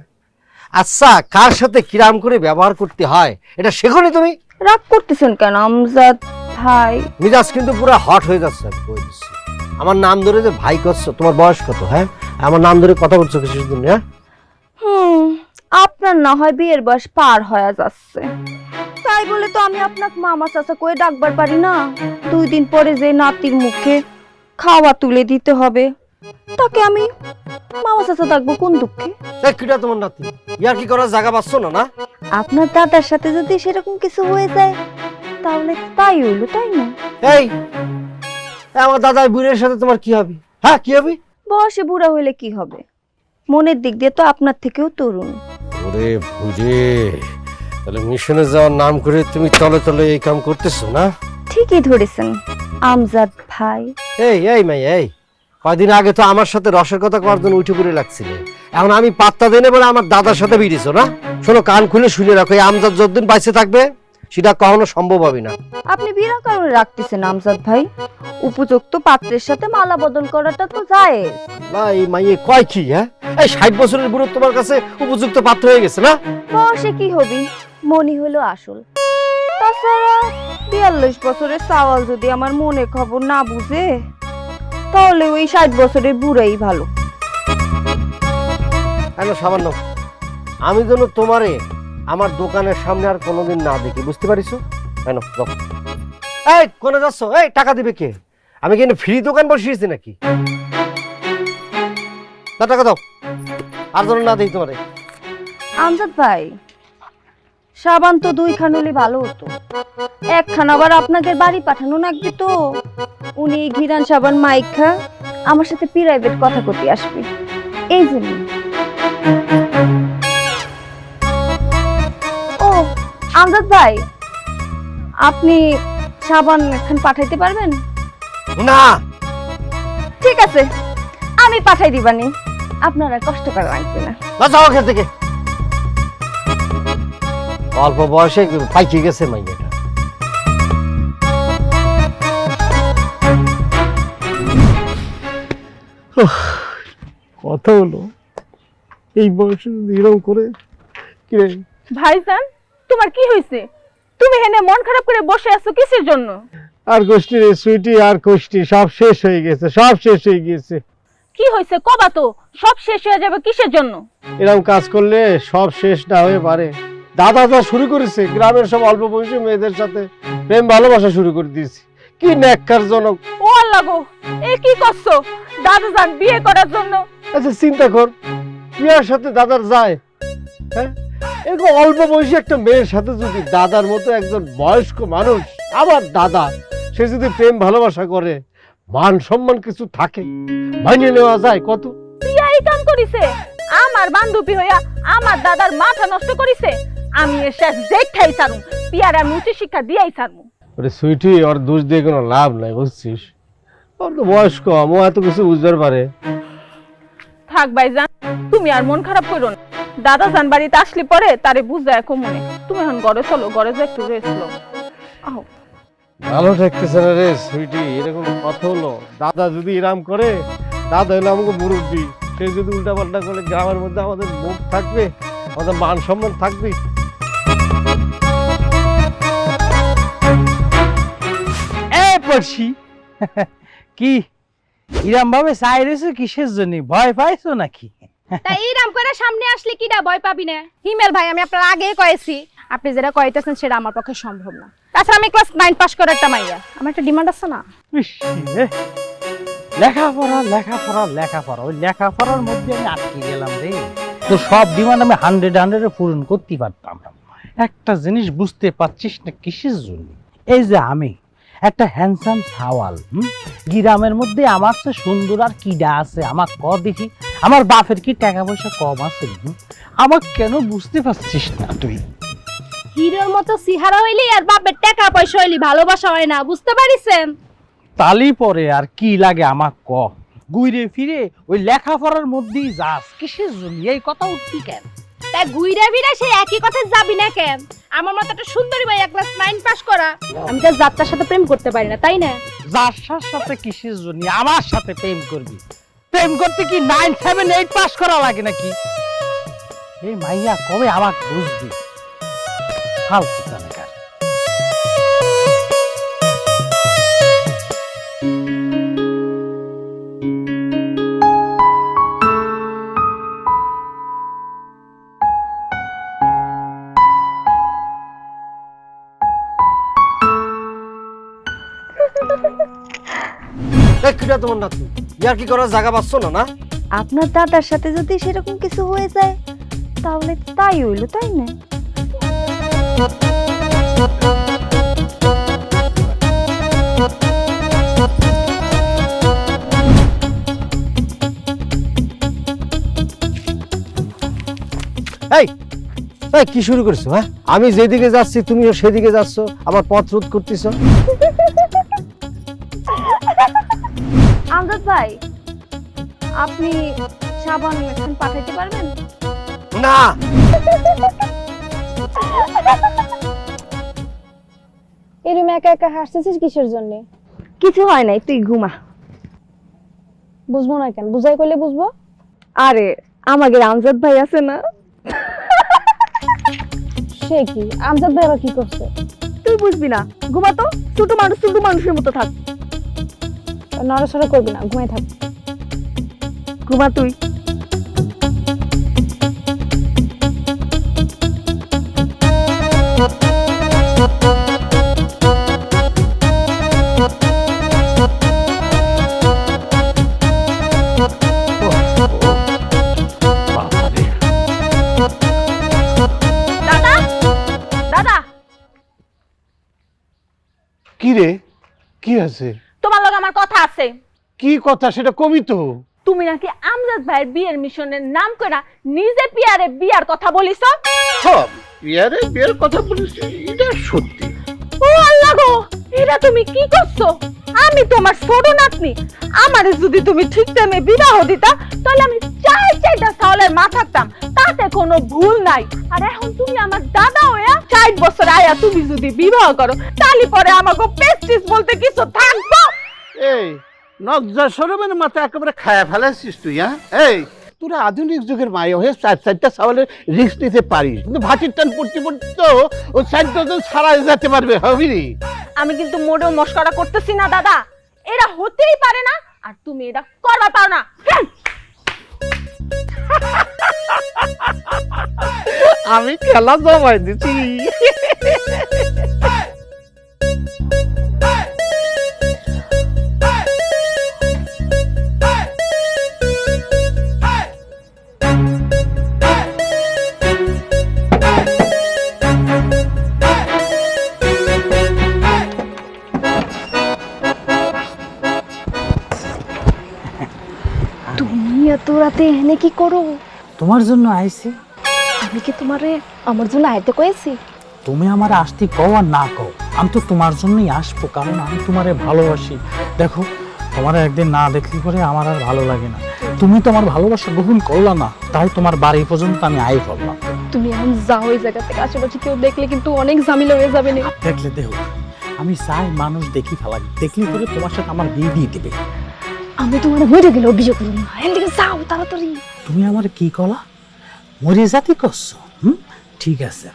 আচ্ছা, কার সাথে কিরাম করে ব্যবহার করতে হয় এটা শেখোনি তুমি? রাগ করতেছেন কেন আমজাদ ভাই? মিজাজ কিন্তু পুরো হট হয়ে যাচ্ছে। আমি কই দিচ্ছি, আমার নাম ধরে যে ভাই করছো। তোমার বয়স কত? হ্যাঁ আমার নাম ধরে কথা বলছো কিছুর জন্য? আপনার না হয় বিয়ের বয়স পার হয়ে যাচ্ছে, তাই বলে তো আমি আপনাকে মামা চাচা কয়ে ডাকবার পারি না। 2 দিন পরে যে নাতির মুখে খাওয়া তুলে দিতে হবে, তাকে আমি মামা চাচা ডাকবো কোন দুঃখে? কিটা তোমার নাতি? ইয়ার কি করার জায়গা পাচ্ছ না? না আপনার দাদার সাথে যদি সেরকম কিছু হয়ে যায় তাহলে তাই হইলো, তাই না? এই আমার দাদার বুড়ের সাথে তোমার কি হবে? হ্যাঁ কি হবে? বয়সে বুড়া হইলে কি হবে, মনের দিক দিয়ে তো আপনার থেকেও তরুণ। ওরে বুঝে, তাহলে মিশনে যাওয়ার নাম করে তুমি তলে তলে এই কাম করতেছো না? ঠিকই ধরেছেন আমজাদ ভাই। এই মাই, কয়দিন আগে তো আমার সাথে রসের কথা করার জন্য উঠে পড়ে লাগছিল, এখন আমি পাত্তা দেনে বলে আমার দাদার সাথে বেরিয়েছো না? শোনো, কান খুলে শুনে রাখো, এই আমজাদ যতদিন বাইসে থাকবে সেটা কখনো সম্ভব হবে না। আপনি বিনা কারণে রাখতেছেন আমজাদ ভাই, উপযুক্ত পাত্রের সাথে মালা বদল করাটা তো জায়েজ। না এই মাইয়ে কয় কি? হ্যাঁ এই 60 বছরের বুড়ো তোমার কাছে উপযুক্ত পাত্র হয়ে গেছে না? বয়সে কি হবি, মনি হলো আসল। তাছাড়া 42 বছরের সাওয়াল যদি আমার মনে খবর না বুঝে তাহলে ওই 60 বছরের বুড়াই ভালো। সামান্য আমি যেন তোমারে আমার দোকানের সামনে আর কোনোদিন না দেখি, বুঝতে পারিছো? কেন এই কোনে যাচ্ছ? এই টাকা দিবে কে? আমি কি ফ্রি দোকান বসিয়েছি নাকি? না টাকা দাও, আর যেন না দিই তোমারে। আমজাদ ভাই, সাবান তো 2 খান হলে ভালো হতো, 1 খান আবার আপনাদের বাড়ি পাঠানো লাগবে তো। উনি ঘিরান সাবান মাইখা আমার সাথে প্রাইভেট কথা করতে আসবে, এই জন্য। ও আমজাদ ভাই, আপনি সাবান এখন পাঠাইতে পারবেন? না ঠিক আছে, আমি পাঠাই দিবানি, আপনারা কষ্ট করা লাগবে না। যাও এখান থেকে। অল্প বয়সে পাইকে গেছে মাইয়াটা। কথা হলো এই বয়সে এরকম করে কিরে? ভাইজান, তোমার কি হয়েছে? তুমি হেনে মন খারাপ করে বসে আছো কিসের জন্য? আর গোষ্ঠী রে সুইটি, আর গোষ্ঠী সব শেষ হয়ে গেছে, সব শেষ হয়ে গিয়েছে। কি হয়েছে কবা তো, সব শেষ হয়ে যাবে কিসের জন্য? এরকম কাজ করলে সব শেষ না হয়ে পারে। দাদা যা শুরু করেছে, গ্রামের সব অল্প বয়সী মেয়েদের সাথে প্রেম ভালোবাসা শুরু করে দিয়েছি। কি ন্যাক্কারজনক। ও আল্লাহ গো, এ কি করছো? দাদা যান বিয়ে করার জন্য? আচ্ছা চিন্তা কর, বিয়ার সাথে দাদার যায়? হ্যাঁ, এরকম অল্প বয়সী একটা মেয়ের সাথে যদি দাদার মতো একজন বয়স্ক মানুষ, আবার দাদা, সে যদি প্রেম ভালোবাসা করে, মান সম্মান কিছু থাকে, মানিয়ে নেওয়া যায় কত? বিয়া এই কাম করিছে, আমার বান্ধবী হইয়া আমার দাদার মাথা নষ্ট করিছে। আমি এর শেষ দেখাই ছাড়ুম, পিয়ারে আমি উচ্চ শিক্ষা দিয়াই ছাড়মু। ওরে সুইটি, ওর দোষ দিয়ে কোনো লাভ নাই, বুঝছিস? ওর তো বয়স কম, ও এত কিছু বুঝতে পারে। থাক ভাইজান, তুমি আর মন খারাপ করো না। দাদা যান বাড়িতে আসলে পরে তারে বুঝায় মনে। তুমি এখন ঘরে চলো, ঘরে যে একটু রেস্ট লো। আহ, ভালো থাকতেছে না রে সুইটি, এরকম কথা হলো। দাদা যদি এরাম করে, দাদা হলো আমাকে মুরব্বী, সে যদি উল্টা পাল্টা করে, গ্রামের মধ্যে আমাদের মুখ থাকবে, আমাদের মান সম্মান থাকবে? পড়ছি কি ইরাম ভাবে চাই রয়েছে কিসের জন্য? ভয় পাইছো নাকি? তাই এইরাম করে সামনে আসলে কিডা ভয় পাবি না? হিমেল ভাই, আমি আপনার আগে কয়েছি, আপনি যেটা কইতেছেন সেটা আমার পক্ষে সম্ভব না। তাছাড়া আমি ক্লাস 9 পাস করে একটা মাইয়া, আমার একটা ডিমান্ড আছে না? ইস রে, লেখাপড়া লেখাপড়া লেখাপড়া, ওই লেখাপড়ার মধ্যে আমি আটকে গেলাম রে। তো সব ডিমান্ড আমি 100 পূরণ করতে পারতাম। একটা জিনিস বুঝতে পারছিস না কিসের জন্য? এই যে আমি একটা হ্যান্ডসাম সাওয়াল, গ্রামের মধ্যে আমার চেয়ে সুন্দর আর কিডা আছে? আমার ক দেখি, আমার বাপের কি টাকা পয়সা কম আছে? আমার কেন বুঝতে পারছিস না তুই? হিরোর মতো সিহারা হইলি আর বাপের টাকা পয়সা হইলি ভালোবাসা হয় না, বুঝতে পারিছেন? তালি পরে আর কি লাগে আমার ক? ঘুরে ফিরে ওই লেখাপড়ার মধ্যেই যাস কিসের জন্য? এই কথা উঠতি কেন? তাই ঘুইরা ফিরা সেই একই কথা যাবি না কেন? আমার মতো একটা সুন্দরী ভাই ক্লাস 9 পাস করা, আমি তো যাত্রার সাথে প্রেম করতে পারি না, তাই না? যার সাথে কিসের জন্য আমার সাথে প্রেম করবি? প্রেম করতে কি 9, 7, 8 পাস করা লাগে নাকি? এই মাইয়া কবে আমাকে বুঝবি? ফালতু কানকার। কিটা তোমার নাতি, ইয়ার কি করার জায়গা পাচ্ছ না? না, আপনার দাদার সাথে যদি সেরকম কিছু হয়ে যায় তাহলে তাই হইলো, তাই না? এই এই কি শুরু করছো? হ্যাঁ, আমি যেদিকে যাচ্ছি তুমিও সেদিকে যাচ্ছ, আমার পথ রোধ করতেছ। আমজাদ ভাই, আপনি সাবান মেশিন পাঠাইতে পারবেন? না, এই রুমে একা একা হাসতেছিস কিসের জন্য? কিছু হয় নাই, তুই ঘুমা। বুঝবো না কেন? বুঝাই করলে বুঝবো। আরে আমাদের আমজাদ ভাই আছে না? সে কি? আমজাদ ভাই আবার কি করছে? তুই বুঝবি না, ঘুমা তো। ছোট মানুষের মতো থাক, নড়াচড়া করবি না, ঘুমাই থাক। ঘুমা তুই। দাদা, দাদা, কি রে, কি আছে? তোমার লগে আমার কথা আছে। কি কথা সেটা কবি তো। তুমি নাকি আমজাদ ভাইয়ের বিয়ের মিশনের নাম করে নিজে পিয়ারে বিয়ার কথা বলিস? সব বিয়ারে বিয়ের কথা বলিস, এটা সত্যি। ও আল্লাহ গো, এটা তুমি কি করছো? আমি তোমার ছোট নাতনি, আমারে যদি তুমি ঠিক টাইমে বিবাহ দিতা তাহলে আমি চাইটা চাউলের মা থাকতাম, তাতে কোনো ভুল নাই। আর এখন তুমি আমার দাদা হইয়া 60 বছর আয়া তুমি যদি বিবাহ করো তাহলে পরে আমাকে পেস্টিস বলতে কিছু থাকবো? এই নজ্জা সরমের মাথা একেবারে খায়া ফেলাছিস তুই। হ্যাঁ, এই তোরা আধুনিক যুগের মায়া হয়ে 4-4টা চাউলের রিস্ক নিতে পারিস, কিন্তু ভাটির টান পড়তে পড়তে তো ও 4 জন সারা যেতে পারবে, হবি রে? আমি কিন্তু মোটেও মস্করা করতেছি না দাদা, এরা হতেই পারে না। আর তুমি এটা করবার পারো না। আমি খেলা জমাই দিছি। তুমি এত রাতে এনে কি করো? তোমার জন্য আইছি। আমি কি তোমারে আমার জন্য আইতে কয়েছি? তুমি আমার আসতে কও আর না কও, আমি তো তোমার জন্যই আসবো, কারণ আমি তোমারে ভালোবাসি। দেখো, তোমার একদিন না দেখলে পরে আমার আর ভালো লাগে না। তুমি তো আমার ভালোবাসা গ্রহণ করলা না, তাই তোমার বাড়ি পর্যন্ত আমি আই করলাম। তুমি এখন যাও এই জায়গা থেকে, আশেপাশে কেউ দেখলে কিন্তু অনেক ঝামেলা হয়ে যাবে না। দেখলে দেখো, আমি চাই মানুষ দেখি ফেলাক, দেখলি পরে তোমার সাথে আমার বিয়ে দিয়ে দিবে। আমি তোমার মরে গেলে অভিযোগ করবো না, এদিকে যাও তাড়াতাড়ি। তুমি আমার কি কলা মরে জাতি করছো? ঠিক আছে,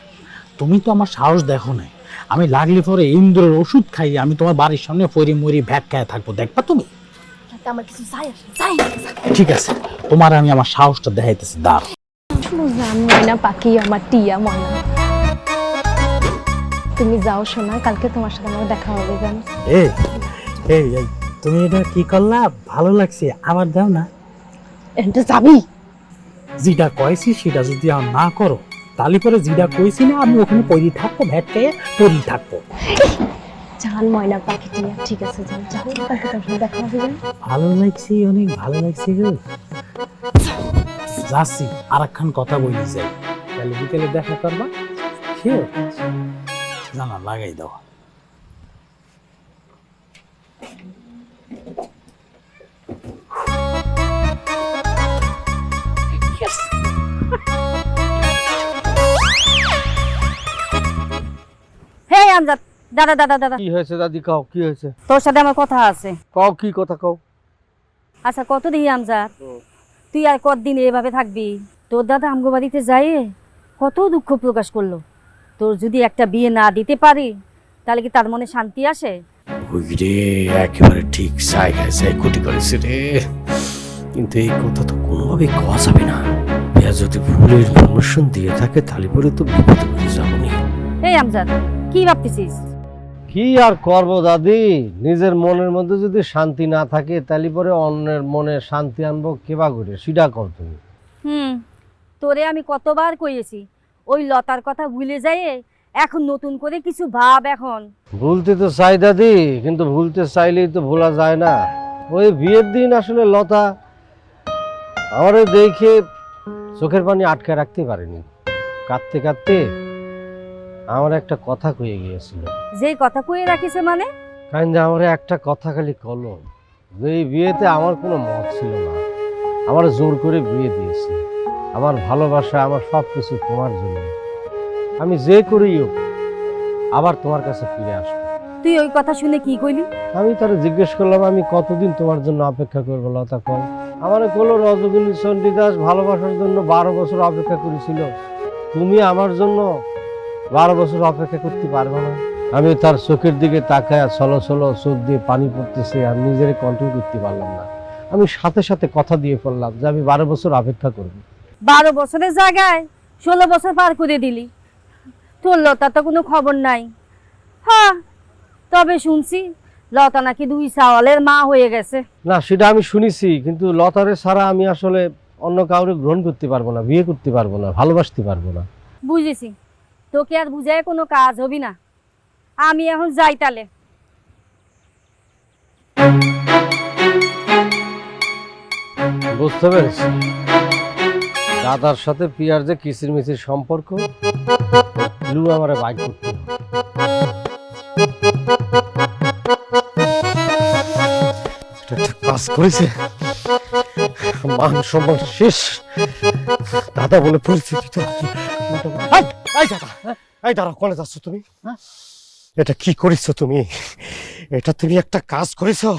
তুমি তো আমার সাহস দেখো নাই। আমি লাগলে পরে ইন্দ্রের ওষুধ খাই আমি তোমার বাড়ির সামনে পরি মরি ভ্যাট খায় থাকবো, দেখবা তুমি? আমার কিছু চাই আসে, চাই। ঠিক আছে, তোমার আমি আমার সাহসটা দেখাইতেছি, দাঁড়। ময়না পাখি, আমার টিয়া ময়না। তুমি যাও শোনা, কালকে তোমার সাথে আমার দেখা হবে। জানো এই এই এই, তুমি এটা কি করলা? ভালো লাগছে, আবার দাও না। এটা যাবি? যেটা কয়েছি সেটা যদি আর না করো, তাহলে পরে যেটা কইছি না আমি ওখানে পড়ি থাকবো, ভ্যাট খেয়ে পড়ি থাকবো। জান ময়না পাখি টিয়া, ঠিক আছে যাও, যাও কালকে তোমার সাথে দেখা হবে। ভালো লাগছে, অনেক ভালো লাগছে গো। যাচ্ছি, আর একখান কথা বলি যাই, তাহলে বিকেলে দেখা করবা। শিওর? জানা লাগাই দাও। হে আমজাদ, দাদা দাদা দাদা, কি হয়েছে দাদি? কও কি হয়েছে? তোর সাথে আমার কথা আছে। কও কি কথা কও। আচ্ছা কত দিই আমজাদ, তুই আর কতদিন এভাবে থাকবি? তোর দাদা আমগো বাড়িতে যায় কত দুঃখ প্রকাশ করলো। তোর যদি একটা বিয়ে না দিতে পারি তাহলে কি তার মনে শান্তি আসে? ওই রে, একেবারে ঠিক জায়গায় যাই কুটি করেছে রে। কিন্তু এই কথা তো কোনোভাবে কওয়া যাবে না। এ যদি ভুলের পারমিশন দিয়ে থাকে তাহলে পরে তো বিপদে পড়ে যাবো নি। এই আমজাদ, কি ভাবতেছিস? কি আর করবো দাদি, নিজের মনের মধ্যে যদি শান্তি না থাকে তাহলে পরে অন্যের মনে শান্তি আনবো কেবা করে, সেটা কর তুমি। তোরে আমি কতবার কইয়েছি ওই লতার কথা ভুলে যাই, এখন নতুন করে কিছু ভাব। এখন ভুলতে তো চাই দাদি, কিন্তু ভুলতে চাইলেই তো ভোলা যায় না। ওই বিয়ের দিন আসলে লতা আমারে দেখে চোখের পানি আটকে রাখতে পারেনি। কাঁদতে কাঁদতে আমার একটা কথা কয়ে গিয়েছিল। যেই কথা কয়ে রাখিছে মানে? কারণ আমার একটা কথা খালি কলো যে এই বিয়েতে আমার কোনো মত ছিল না, আমার জোর করে বিয়ে দিয়েছে। আমার ভালোবাসা, আমার সব কিছু তোমার জন্য। আমি যে করেই হোক আবার তোমার কাছে ফিরে আসবো। তুই ওই কথা শুনে কি কইলি? আমি তারা জিজ্ঞেস করলাম আমি কতদিন তোমার জন্য অপেক্ষা করবো লতা কল। আমার কলো রজগুলি চণ্ডীদাস ভালোবাসার জন্য 12 বছর অপেক্ষা করেছিল, তুমি আমার জন্য 12 বছর অপেক্ষা করতে পারবে না। আমি তার চোখের দিকে তাকায় ছলো ছলো চোখ দিয়ে পানি পড়তেছে, আর নিজের কন্ট্রোল করতে পারলাম না। আমি সাথে সাথে কথা দিয়ে ফেললাম যে আমি 12 বছর অপেক্ষা করব। 12 বছরের জায়গায় 16 বছর পার করে দিলি। তোর লতা তো কোনো খবর নাই। হ্যাঁ, তবে শুনছি লতা নাকি 2 সাওয়ালের মা হয়ে গেছে। না, সেটা আমি শুনেছি, কিন্তু লতারে ছাড়া আমি আসলে অন্য কাউকে গ্রহণ করতে পারবো না, বিয়ে করতে পারবো না, ভালোবাসতে পারবো না। বুঝেছি, তোকে আর বুঝায় কোনো কাজ হবি না। আমি এখন যাই তালে। বুঝতে পেরেছি দাদার সাথে পিয়ার যে কিসির মিচির সম্পর্ক, লু আমারে বাইক করতে হবে। একটা কাজ করেছে, মান সম্মান শেষ। দাদা বলে পরিস্থিতি তো। এই দাঁড়া, কলে যাচ্ছ তুমি? এটা কি করেছো তুমি? এটা তুমি একটা কাজ করেছো,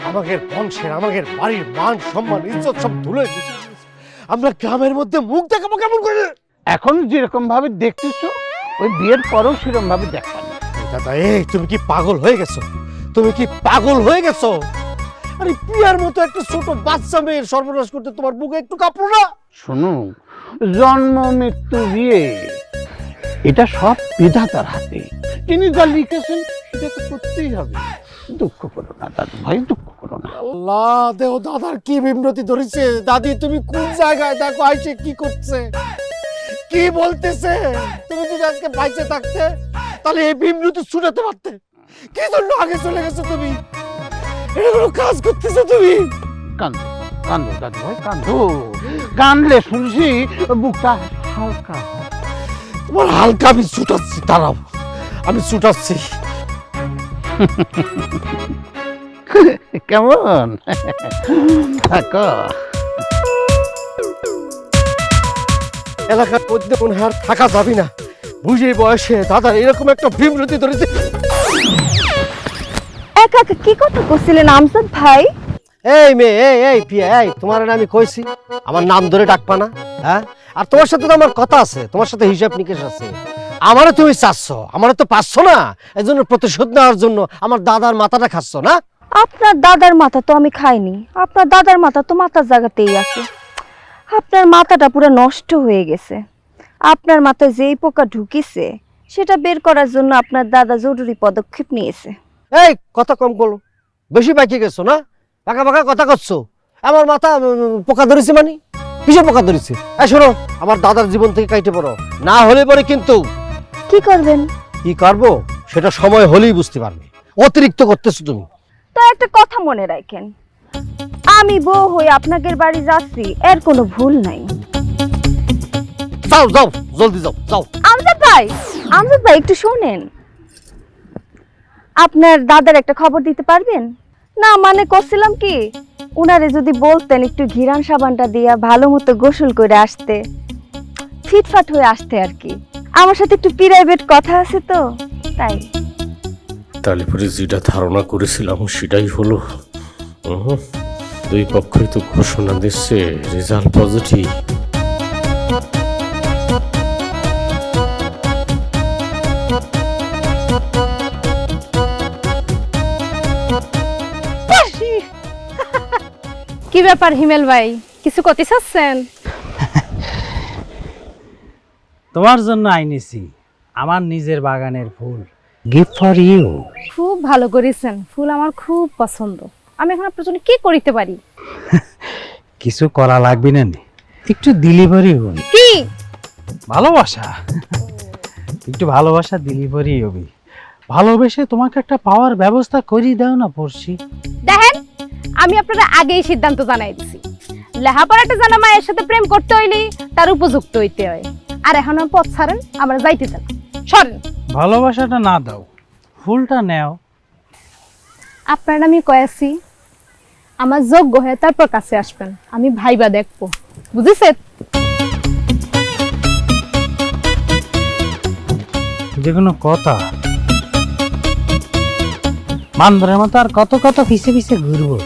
আমাদের বংশের, আমাদের বাড়ির মান সম্মান ইজ্জত সব ধুলে মিশিয়ে দিয়েছো। আমরা গ্রামের মধ্যে মুখ দেখাবো কেমন করে? এখন যেরকম ভাবে দেখতেছো ওই বিয়ের পরেও সেরকম ভাবে দেখবা না। দাদা, এই তুমি কি পাগল হয়ে গেছো? তুমি কি পাগল হয়ে গেছো? আরে পিয়ার মতো একটা ছোট বাচ্চা মেয়ের সর্বনাশ করতে তোমার বুকে একটু কাঁপলো না? শোনো, জন্ম মৃত্যু বিয়ে এটা সব বিধাতার হাতে। তিনি যা লিখেছেন সেটা তো করতেই হবে। দুঃখ করো না দাদু ভাই, দুঃখ করো না। আল্লাহ দেহ, দাদার কি বিমরতি ধরেছে। দাদি তুমি কোন জায়গায়, দেখো আইসে কি করছে, কি বলতেছে। তুমি যদি আজকে বাইচে থাকতে তাহলে এই বিমরতি ছুটাতে পারতে। কি জন্য আগে চলে গেছো তুমি? এটা কোনো কাজ করতেছো তুমি? কান্দো কান্দো দাদু ভাই, কান্দো। কানলে শুনছি বুকটা হালকা হয়। তোমার হালকা আমি ছুটাচ্ছি, দাঁড়াও আমি ছুটাচ্ছি। কেমন থাকো? এলাকার মধ্যে মনে হয় আর থাকা যাবি না। বুঝে বয়সে দাদার এরকম একটা বিমরতি ধরেছে। একা একা কি কথা করছিলেন আমজাদ ভাই? এই মেয়ে, এই পিয়া, এই তোমার না আমি কইছি আমার নাম ধরে ডাকবা না, হ্যাঁ? আর তোমার সাথে তো আমার কথা আছে, তোমার সাথে হিসাব নিকেশ আছে। আমারও তুমি চাচ্ছ, আমারও তো পাচ্ছ না। এই জন্য প্রতিশোধ নেওয়ার জন্য আমার দাদার মাথাটা খাচ্ছ না? আপনার দাদার মাথা তো আমি খাইনি। আপনার দাদার মাথা তো মাথার জায়গাতেই আছে। আপনার মাথাটা পুরো নষ্ট হয়ে গেছে। আপনার মাথায় যেই পোকা ঢুকিছে সেটা বের করার জন্য আপনার দাদা জরুরি পদক্ষেপ নিয়েছে। এই কথা কম করো, বেশি পাইকে গেছো না? পাকা পাকা কথা করছো। আমার মাথা পোকা ধরেছে মানে? কিসে পোকা ধরেছে? এই শোনো, আমার দাদার জীবন থেকে কাইটে পড়ো, না হলে পরে কিন্তু। কি করবেন? কি করবো সেটা সময় হলেই বুঝতে পারবে। অতিরিক্ত করতেছো তুমি। তো একটা কথা মনে রাখেন, আমি বউ হয়ে আপনাদের বাড়ি যাচ্ছি, এর কোনো ভুল নাই। যাও যাও, জলদি যাও, যাও। আমজাদ ভাই একটু শোনেন। আপনার দাদার একটা খবর দিতে পারবেন? না মানে করছিলাম কি, উনারে যদি বলতেন একটু ঘিরান সাবানটা দিয়া ভালো মতো গোসল করে আসতে, ফিটফাট হয়ে আসতে আর কি। আমার সাথে একটু প্রাইভেট কথা আছে তো, তাই। তাহলে পরে যেটা ধারণা করেছিলাম সেটাই হলো। দুই পক্ষই তো ঘোষণা দিচ্ছে রেজাল্ট পজিটিভ। কি ব্যাপার হিমেল ভাই, কিছু করতে চাচ্ছেন? তোমার জন্য আইনেছি আমার নিজের বাগানের ফুল, গিফট ফর ইউ। খুব ভালো করেছেন, ফুল আমার খুব পছন্দ। আমি এখন আপনার জন্য কি করিতে পারি? কিছু করা লাগবে না, একটু ডেলিভারি হই। কি ভালোবাসা, একটু ভালোবাসা ডেলিভারি হবে। ভালোবেসে তোমাকে একটা পাওয়ার ব্যবস্থা করিয়ে দাও না পড়ছি। দেখেন, আমি আপনারা আগেই সিদ্ধান্ত জানাই দিছি, লেহাপড়াটা জানা মায়ের সাথে প্রেম করতে হইলে তার উপযুক্ত হইতে হয়। আর এখন পথ ছাড়েন, আমরা যাইতে চান, সরেন। ভালোবাসাটা না দাও, ফুলটা নেও। আপনার আমি কয়েছি, আমার যোগ্য হয়ে তারপর কাছে আসবেন, আমি ভাইবা দেখবো, বুঝেছেন? যে কোনো কথা বান্দরের মতো আর কত কত পিছে পিছে ঘুরবো।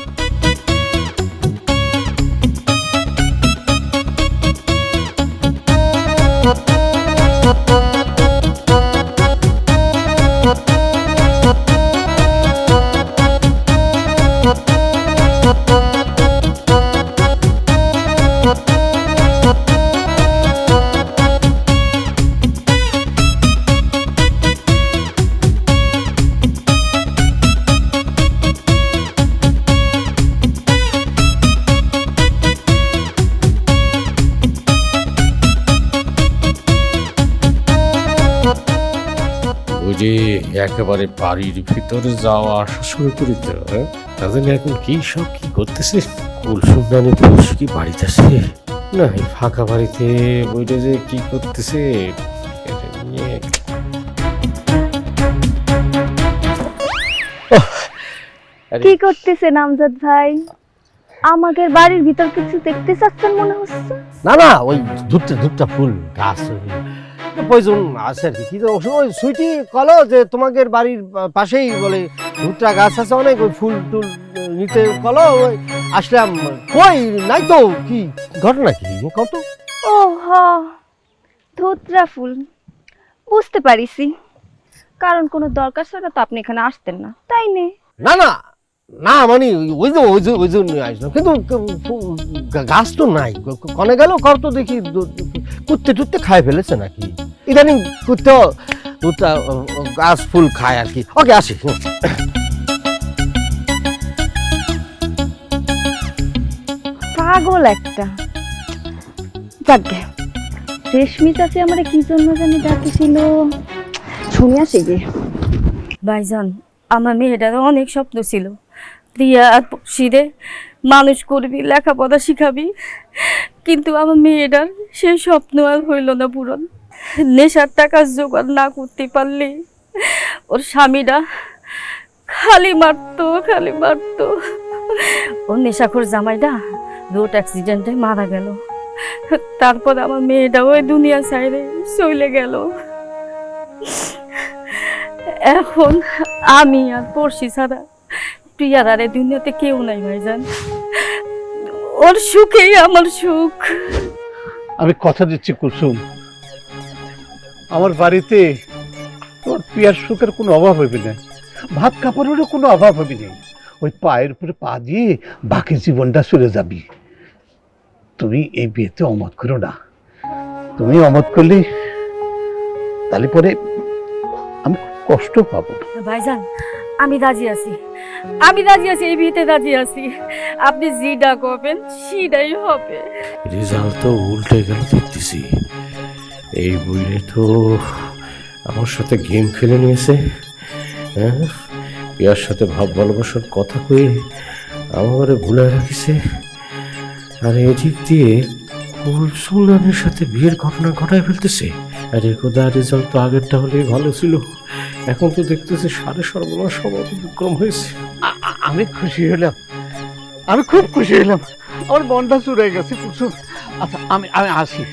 ওই যে একেবারে বাড়ির ভিতরে যাওয়া আসা শুরু করিতে, তাদের এখন কি সব কি করতেছে? কুলসুম নানি পুরুষ কি বাড়িতে আছে না? এই ফাঁকা বাড়িতে বইটা যে কি করতেছে নিয়ে। কি করতেছেন আমজাদ ভাই? আমাদের বাড়ির ভিতর কিছু দেখতে চাচ্ছেন মনে হচ্ছে। না না, ওই ধূপটা ফুল গাছ প্রয়োজন আছে আর কি। কি ওই সুইটি কলো যে তোমাদের বাড়ির পাশেই বলে ধূপটা গাছ আছে অনেক, ওই ফুল টুল নিতে কলো, ওই আসলাম। কই নাই তো, কি ঘটনা কি কত? ও হ, ধুতরা ফুল, বুঝতে পারিছি। কারণ কোনো দরকার ছাড়া তো আপনি এখানে আসতেন না, তাই নে? না না, না মানে ওই জন্য আসলাম, কিন্তু গাছ তো নাই, কনে গেল কর তো দেখি কুত্তে টুত্তে খায় ফেলেছে নাকি ইদানিং, কুত্তে গাছ ফুল খায় আর কি। ওকে আসি। পাগল একটা। যাকে রেশমি চাচি আমার কি জন্য জানি ডাকিছিল, শুনে আসি গে। ভাইজান, আমার মেয়েটারও অনেক স্বপ্ন ছিল, প্রিয়া আর পড়শিরে মানুষ করবি, লেখাপড়া শিখাবি, কিন্তু আমার মেয়েটার সেই স্বপ্ন আর হইল না পূরণ। নেশার টাকা জোগাড় না করতে পারলে ওর স্বামীরা খালি মারতো। ওর নেশাখোর জামাইটা রোড অ্যাক্সিডেন্টে মারা গেল। তারপর আমার মেয়েটা ওই দুনিয়া ছাইরে চলে গেল। এখন আমি আর পড়শি ছাড়া প্রিয়ার আর এই দুনিয়াতে কেউ নাই ভাইজান। ওর সুখেই আমার সুখ। আমি কথা দিচ্ছি কুসুম, আমার বাড়িতে তোর পিয়ার সুখের কোনো অভাব হবে না, ভাত কাপড়েরও কোনো অভাব হবে না। ওই পায়ের উপরে পা দিয়ে বাকি জীবনটা চলে যাবি। তুমি এই বিয়েতে অমত করো না, তুমি অমত করলে তাহলে পরে আমি কষ্ট পাবো। ভাইজান, আমি রাজি আছি, এই বিয়েতে রাজি আছি। আপনি যেটা করবেন সেটাই হবে। রেজাল্ট তো উল্টে গেল দেখতেছি। এই বইলে তো আমার সাথে গেম খেলে নিয়েছে। হ্যাঁ, পিয়ার সাথে ভাব ভালোবাসার কথা কয়ে আমারে ভুলে রাখিছে। আর এদিক দিয়ে কুলসুমের সাথে বিয়ের ঘটনা ঘটায় ফেলতেছে। আর একদা রেজাল্ট তো আগেরটা হলেই ভালো ছিল, এখন তো দেখতেছি সাড়ে সর্বনাশ সবার বিক্রম হয়েছে। আমি খুশি হলাম, আমি খুব খুশি হলাম, আমার মনটা চুরে গেছে কুসুম। আচ্ছা আমি আসি।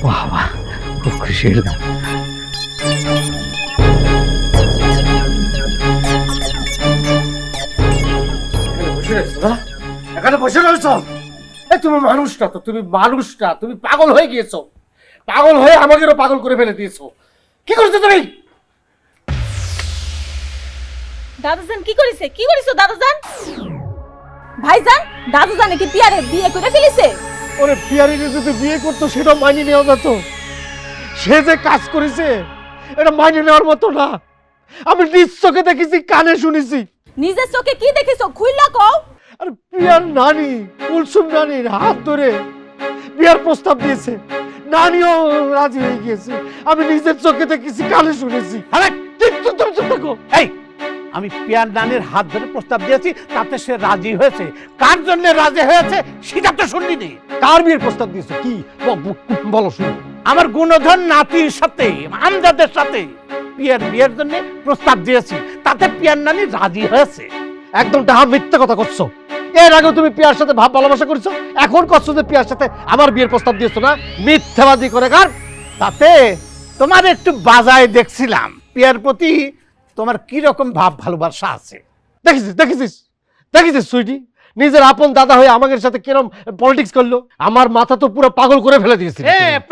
বাবা, খুব খুশি হলাম। এখানে বসে রয়েছো? তুমি মানুষটা তো, তুমি পাগল হয়ে গিয়েছো, পাগল হয়ে আমাকেও পাগল করে ফেলে দিয়েছো। কি করছো তুমি? দাদুজান কি করেছো দাদুজান? ভাইজান, দাদুজানে কি পিয়ারে বিয়ে করে ফেলেছে? ওরে পিয়ারিকে যদি বিয়ে করতো সেটা মানিয়ে নেওয়া যেত, সে যে কাজ করেছে এটা মানিয়ে নেওয়ার মতো না। আমি নিজ চোখে দেখেছি, কানে শুনেছি। নিজের চোখে কি দেখেছো খুইলা কও? আর পিয়ার নানি, কুলসুম নানির হাত ধরে বিয়ার প্রস্তাব দিয়েছে, নানিও রাজি হয়ে গিয়েছে। আমি নিজের চোখে দেখেছি, কানে শুনেছি। আরে তুমি চুপ থাকো। এই, আমি পিয়ার নানির হাত ধরে প্রস্তাব দিয়েছি, তাতে সে রাজি হয়েছে। কার জন্য রাজি হয়েছে সেটা তো শুনলি নি। কার বিয়ের প্রস্তাব দিয়েছে কি বলো শুনি। আমার গুণধর নাতির সাথে, আমজাদের সাথে পিয়ার বিয়ের জন্য প্রস্তাব দিয়েছি, তাতে পিয়ার নানি রাজি হয়েছে। একদম ডাহা মিথ্যা কথা করছো। এর আগে তুমি পিয়ার সাথে ভাব ভালোবাসা করেছো, এখন করছো যে পিয়ার সাথে আমার বিয়ের প্রস্তাব দিয়েছো না? মিথ্যাবাদী করে কার? তাতে তোমার একটু বাজায় দেখছিলাম পিয়ার প্রতি তোমার কি রকম ভাব ভালোবাসা আছে। দেখেছিস সুইটি, নিজের আপন দাদা হয়ে আমাদের সাথে কিরম পলিটিক্স করলো। আমার মাথা তো পুরো পাগল করে ফেলে দিয়েছিল।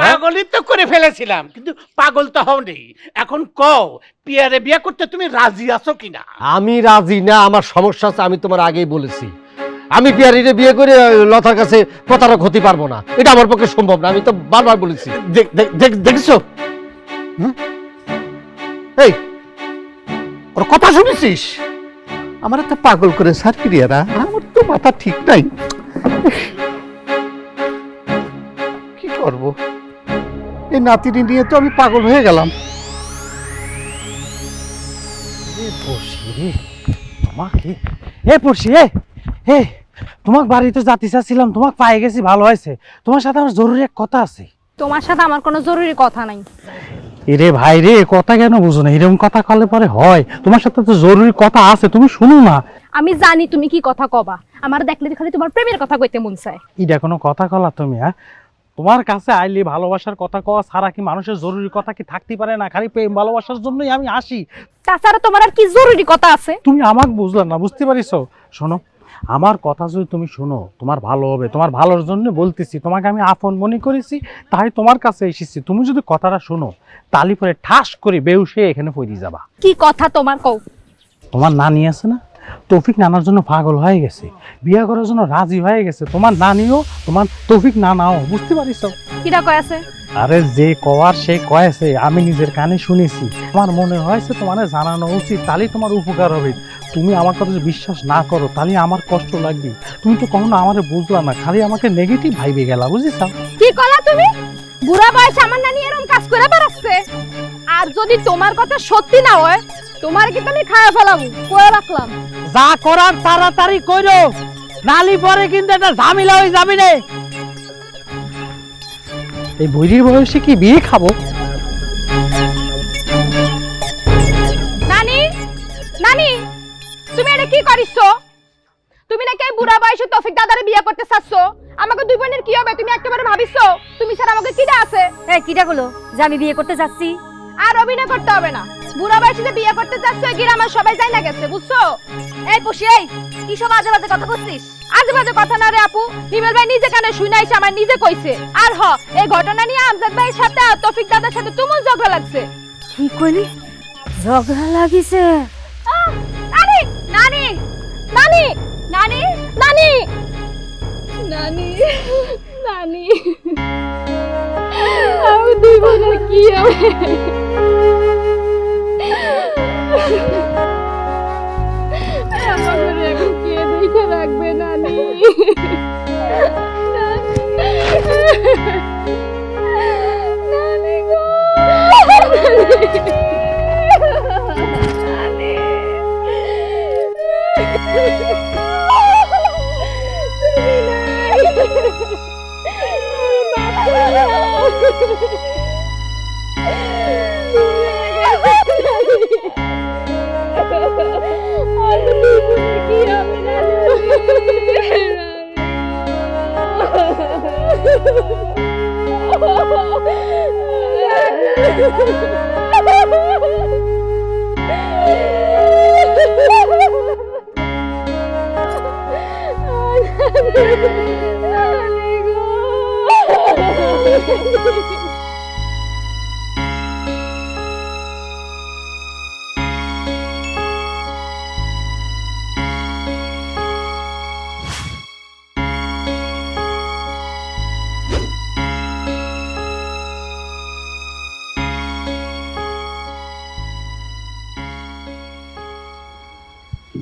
পাগলই তো করে ফেলেছিলাম, কিন্তু পাগল তো হওনি। এখন কও, পিয়ারে বিয়ে করতে তুমি রাজি আছো কিনা? আমি রাজি না, আমার সমস্যা আছে, আমি তোমার আগেই বলেছি। আমি পিয়ারিরে বিয়ে করে লতার কাছে প্রতারক হতে পারবো না, এটা আমার পক্ষে সম্ভব না, আমি তো বারবার বলেছি। দেখছো? এই, ওর কথা শুনেছিস? আমার একটা পাগল করে স্যার প্রিয়ারা, আমার তো মাথা ঠিক নাই। কি করব, এই নাতিনি নিয়ে তো আমি পাগল হয়ে গেলাম। তোমাক বাড়িতে যাতে চাচ্ছিলাম, তোমাক পায়ে গেছি, ভালো হয়েছে। তোমার সাথে আমার জরুরি এক কথা আছে। তোমার সাথে আমার কোনো জরুরি কথা নাই। এরে ভাই রে, কথা কেন বুঝো না? এরকম কথা কলে পরে হয়? তোমার সাথে তো জরুরি কথা আছে, তুমি শুনো না। আমি জানি তুমি কি কথা কবা, আমার দেখলে খালি তোমার প্রেমের কথা কইতে মন চায়। এটা কোনো কথা কলা তুমি? হ্যাঁ, তোমার কাছে আইলে ভালোবাসার কথা কওয়া ছাড়া কি মানুষের জরুরি কথা কি থাকতে পারে না? খালি প্রেম ভালোবাসার জন্যই আমি আসি। তাছাড়া তোমার আর কি জরুরি কথা আছে? তুমি আমাকে বুঝলা না, বুঝতে পারিস? শোনো, আমার কথা যদি তুমি শোনো তোমার ভালো হবে, তোমার ভালোর জন্য বলতেছি, তোমাকে আমি আপন মনে করেছি তাই তোমার কাছে এসেছি। তুমি যদি কথাটা শোনো তালি পরে ঠাস করে বেউসে এখানে পড়ে যাবা। কি কথা তোমার কও? তোমার নানি আছে না, তৌফিক নানার জন্য পাগল হয়ে গেছে, বিয়ে করার জন্য রাজি হয়ে গেছে। তোমার নানিও তোমার তৌফিক নানাও, বুঝতে পারিস? কিটা কয় আছে? আরে যে কওয়ার সে কয়েছে, আমি নিজের কানে শুনেছি। আমার মনে হয়েছে তোমার জানানো উচিত, তাহলে তোমার উপকার হবে। তুমি আমার কথা যদি বিশ্বাস না করো তাহলে আমার কষ্ট লাগবে। তুমি তো কখনো আমারে বুঝলা না, খালি আমাকে নেগেটিভ ভাইবে গেলা, বুঝিস? কি কলা তুমি? বুড়া বয়সে আমার নানি এরকম কাজ করে বেড়াচ্ছে। আর যদি তোমার কথা সত্যি না হয়, তোমার কি তুমি খায়া ফেলাবো, কয়ে রাখলাম। যা করার তাড়াতাড়ি করো, নালি পরে কিন্তু একটা ঝামেলা হয়ে যাবে রে। এই বুড়ির বয়সে কি বিয়ে খাবো? নানি, নানি, তুমি এটা কি করিছো? তুমি নাকি এই বুড়া বয়সে তৌফিক দাদারে বিয়ে করতে চাচ্ছো? আমাকে দুই বোনের কি হবে তুমি একবারে ভাবিছো? তুমি ছাড়া আমাকে কিডা আছে? এই কিটা গুলো যে আমি বিয়ে করতে যাচ্ছি? আর অভিনয় করতে হবে না। বুড়া বয়সে যে বিয়ে করতে যাচ্ছ এই গ্রামের সবাই জানা না গেছে, বুঝছো? এই পুষি, এই কি সব আজে বাজে কথা বলছিস? আজে বাজে কথা না রে আপু, হিমেল ভাই নিজে কানে শুনাইছে, আমার নিজে কইছে। আর এই ঘটনা নিয়ে আমজাদ ভাইয়ের সাথে আর তৌফিক দাদার সাথে তুমুল ঝগড়া লাগছে। কি কইলি? ঝগড়া লাগিছে? নানি, নানি, নানি, নানি, নানি, নানি, নানি, আমি দুই বোনের কি হবে? আমাদের এখন কে দেখে রাখবে নানি? নানি গো, নানি,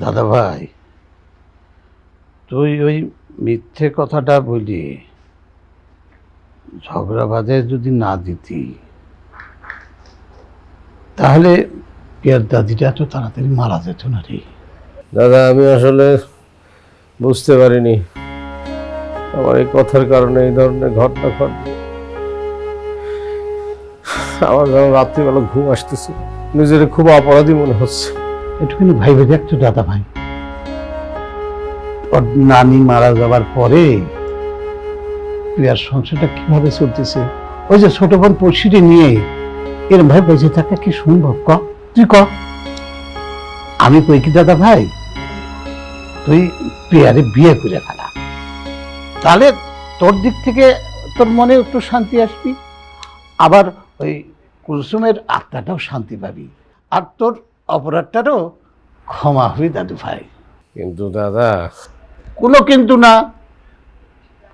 দাদা ভাই, তুই ওই মিথ্যে কথাটা বলি ঝগড়া বাঁধে যদি না দিতি তাহলে পিয়ার দাদিটা এত তাড়াতাড়ি মারা যেত না রে। দাদা, আমি আসলে বুঝতে পারিনি আমার এই কথার কারণে এই ধরনের ঘটনা ঘটবে। আমার যেন রাত্রিবেলা ঘুম আসতেছে, নিজের খুব অপরাধী মনে হচ্ছে। একটুখানি ভাইবে দেখতো দাদা ভাই, ওর নানি মারা যাবার পরে প্রিয়ার সংসারটা কিভাবে চলতেছে। ওই যে ছোট বোন পড়শিরে নিয়ে এরম ভাই বেঁচে থাকা কি সম্ভব? ক তুই ক। আমি কই কি দাদা ভাই, তুই প্রিয়ারে বিয়ে করে ফেলা, তাহলে তোর দিক থেকে তোর মনে একটু শান্তি আসবি, আবার ওই কুলসুমের আত্মাটাও শান্তি পাবি, আর তোর অপরাধটারও ক্ষমা হবি দাদু ভাই। কিন্তু দাদা, কোনো কিন্তু না,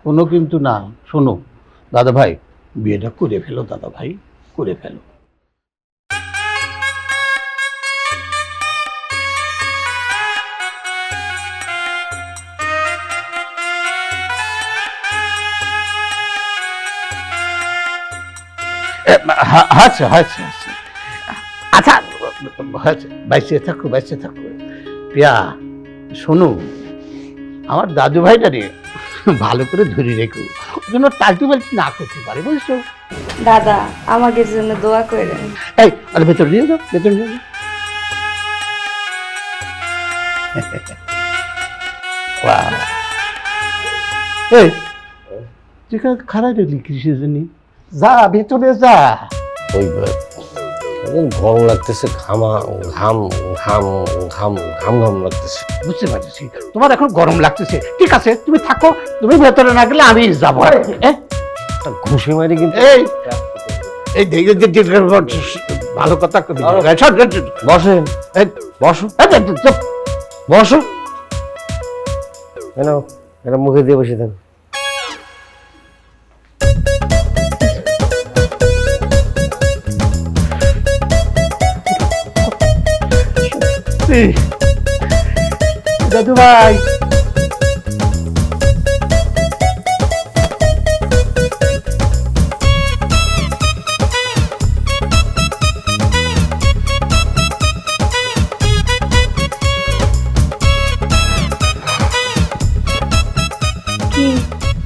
কোনো কিন্তু না। শোনো দাদা ভাই, বিয়েটা করে ফেলো দাদা ভাই, করে ফেলো। আচ্ছা আচ্ছা আচ্ছা আচ্ছা, বাইসে থাকো বাইসে থাকো। পিয়া শোনো, আমার দাদু ভাইটা রে ভালো করে ধরে রেখো, ওই জন্য টালটু বালটি না করতে পারে, বুঝছো? দাদা আমাদের জন্য দোয়া করেন। এই আরে ভেতর নিয়ে যাও, ভেতর নিয়ে যাও। এই তুই খারাপ রেখলি কিসের জন্য? যা ভেতরে যা। ওই গরম লাগতেছে, ঘাম ঘাম ঘাম ঘাম ঘাম লাগতেছে। বুঝতে পারছি তোমার এখন গরম লাগতেছে, ঠিক আছে তুমি থাকো, তুমি ভেতরে না গেলে আমি যাবো। একটা ঘুষি মারি কিন্তু। এই এই দেখে ভালো কথা বসেন, বসো বসো, এটা মুখে দিয়ে বসে থাকো। দাদু ভাই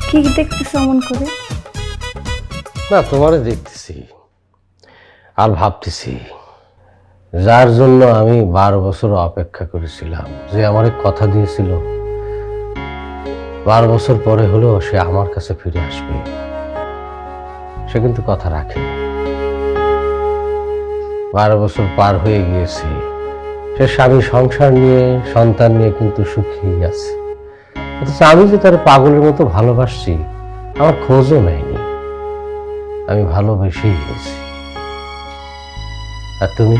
কি কি দেখতেছ অমন করে? না, তোমারে দেখতেছি আর ভাবতেছি, যার জন্য আমি 12 বছর অপেক্ষা করেছিলাম, যে আমারে কথা দিয়েছিল 12 বছর পরে হলেও সে আমার কাছে ফিরে আসবে, সে কিন্তু কথা রাখে। 12 বছর পার হয়ে গিয়েছে, সে স্বামী সংসার নিয়ে সন্তান নিয়ে কিন্তু সুখী আছে, অথচ আমি যে তার পাগলের মতো ভালোবাসছি আমার খোঁজও নেয়নি। আমি ভালোবেসেই গেছি। আর তুমি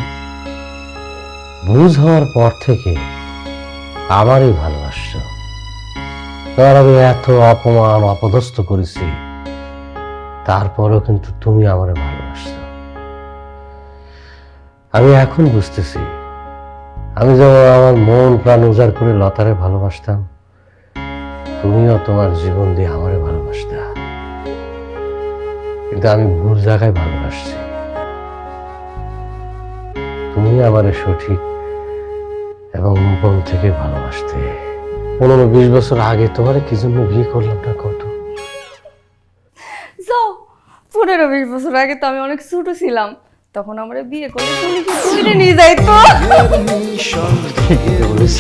বুঝ হওয়ার পর থেকে আমারই ভালোবাসছ। তোমার আমি এত অপমান অপদস্থ করেছি, তারপরেও কিন্তু তুমি আমারে ভালোবাসছ। আমি এখন বুঝতেছি, আমি যেমন আমার মন প্রাণ উজাড় করে লতারে ভালোবাসতাম, তুমিও তোমার জীবন দিয়ে আমারে ভালোবাসতা। কিন্তু আমি ভুল জায়গায় ভালোবাসছি। তুমি আমারে সঠিক এবং মন থেকে ভালোবাসতে। 15-20 বছর আগে তোমারে কি জন্য বিয়ে করলাম না কত? 15-20 বছর আগে তো আমি অনেক ছোট ছিলাম, তখন আমরা বিয়ে করলে পুলিশে তুলে নিয়ে যাইতো। বলেছ।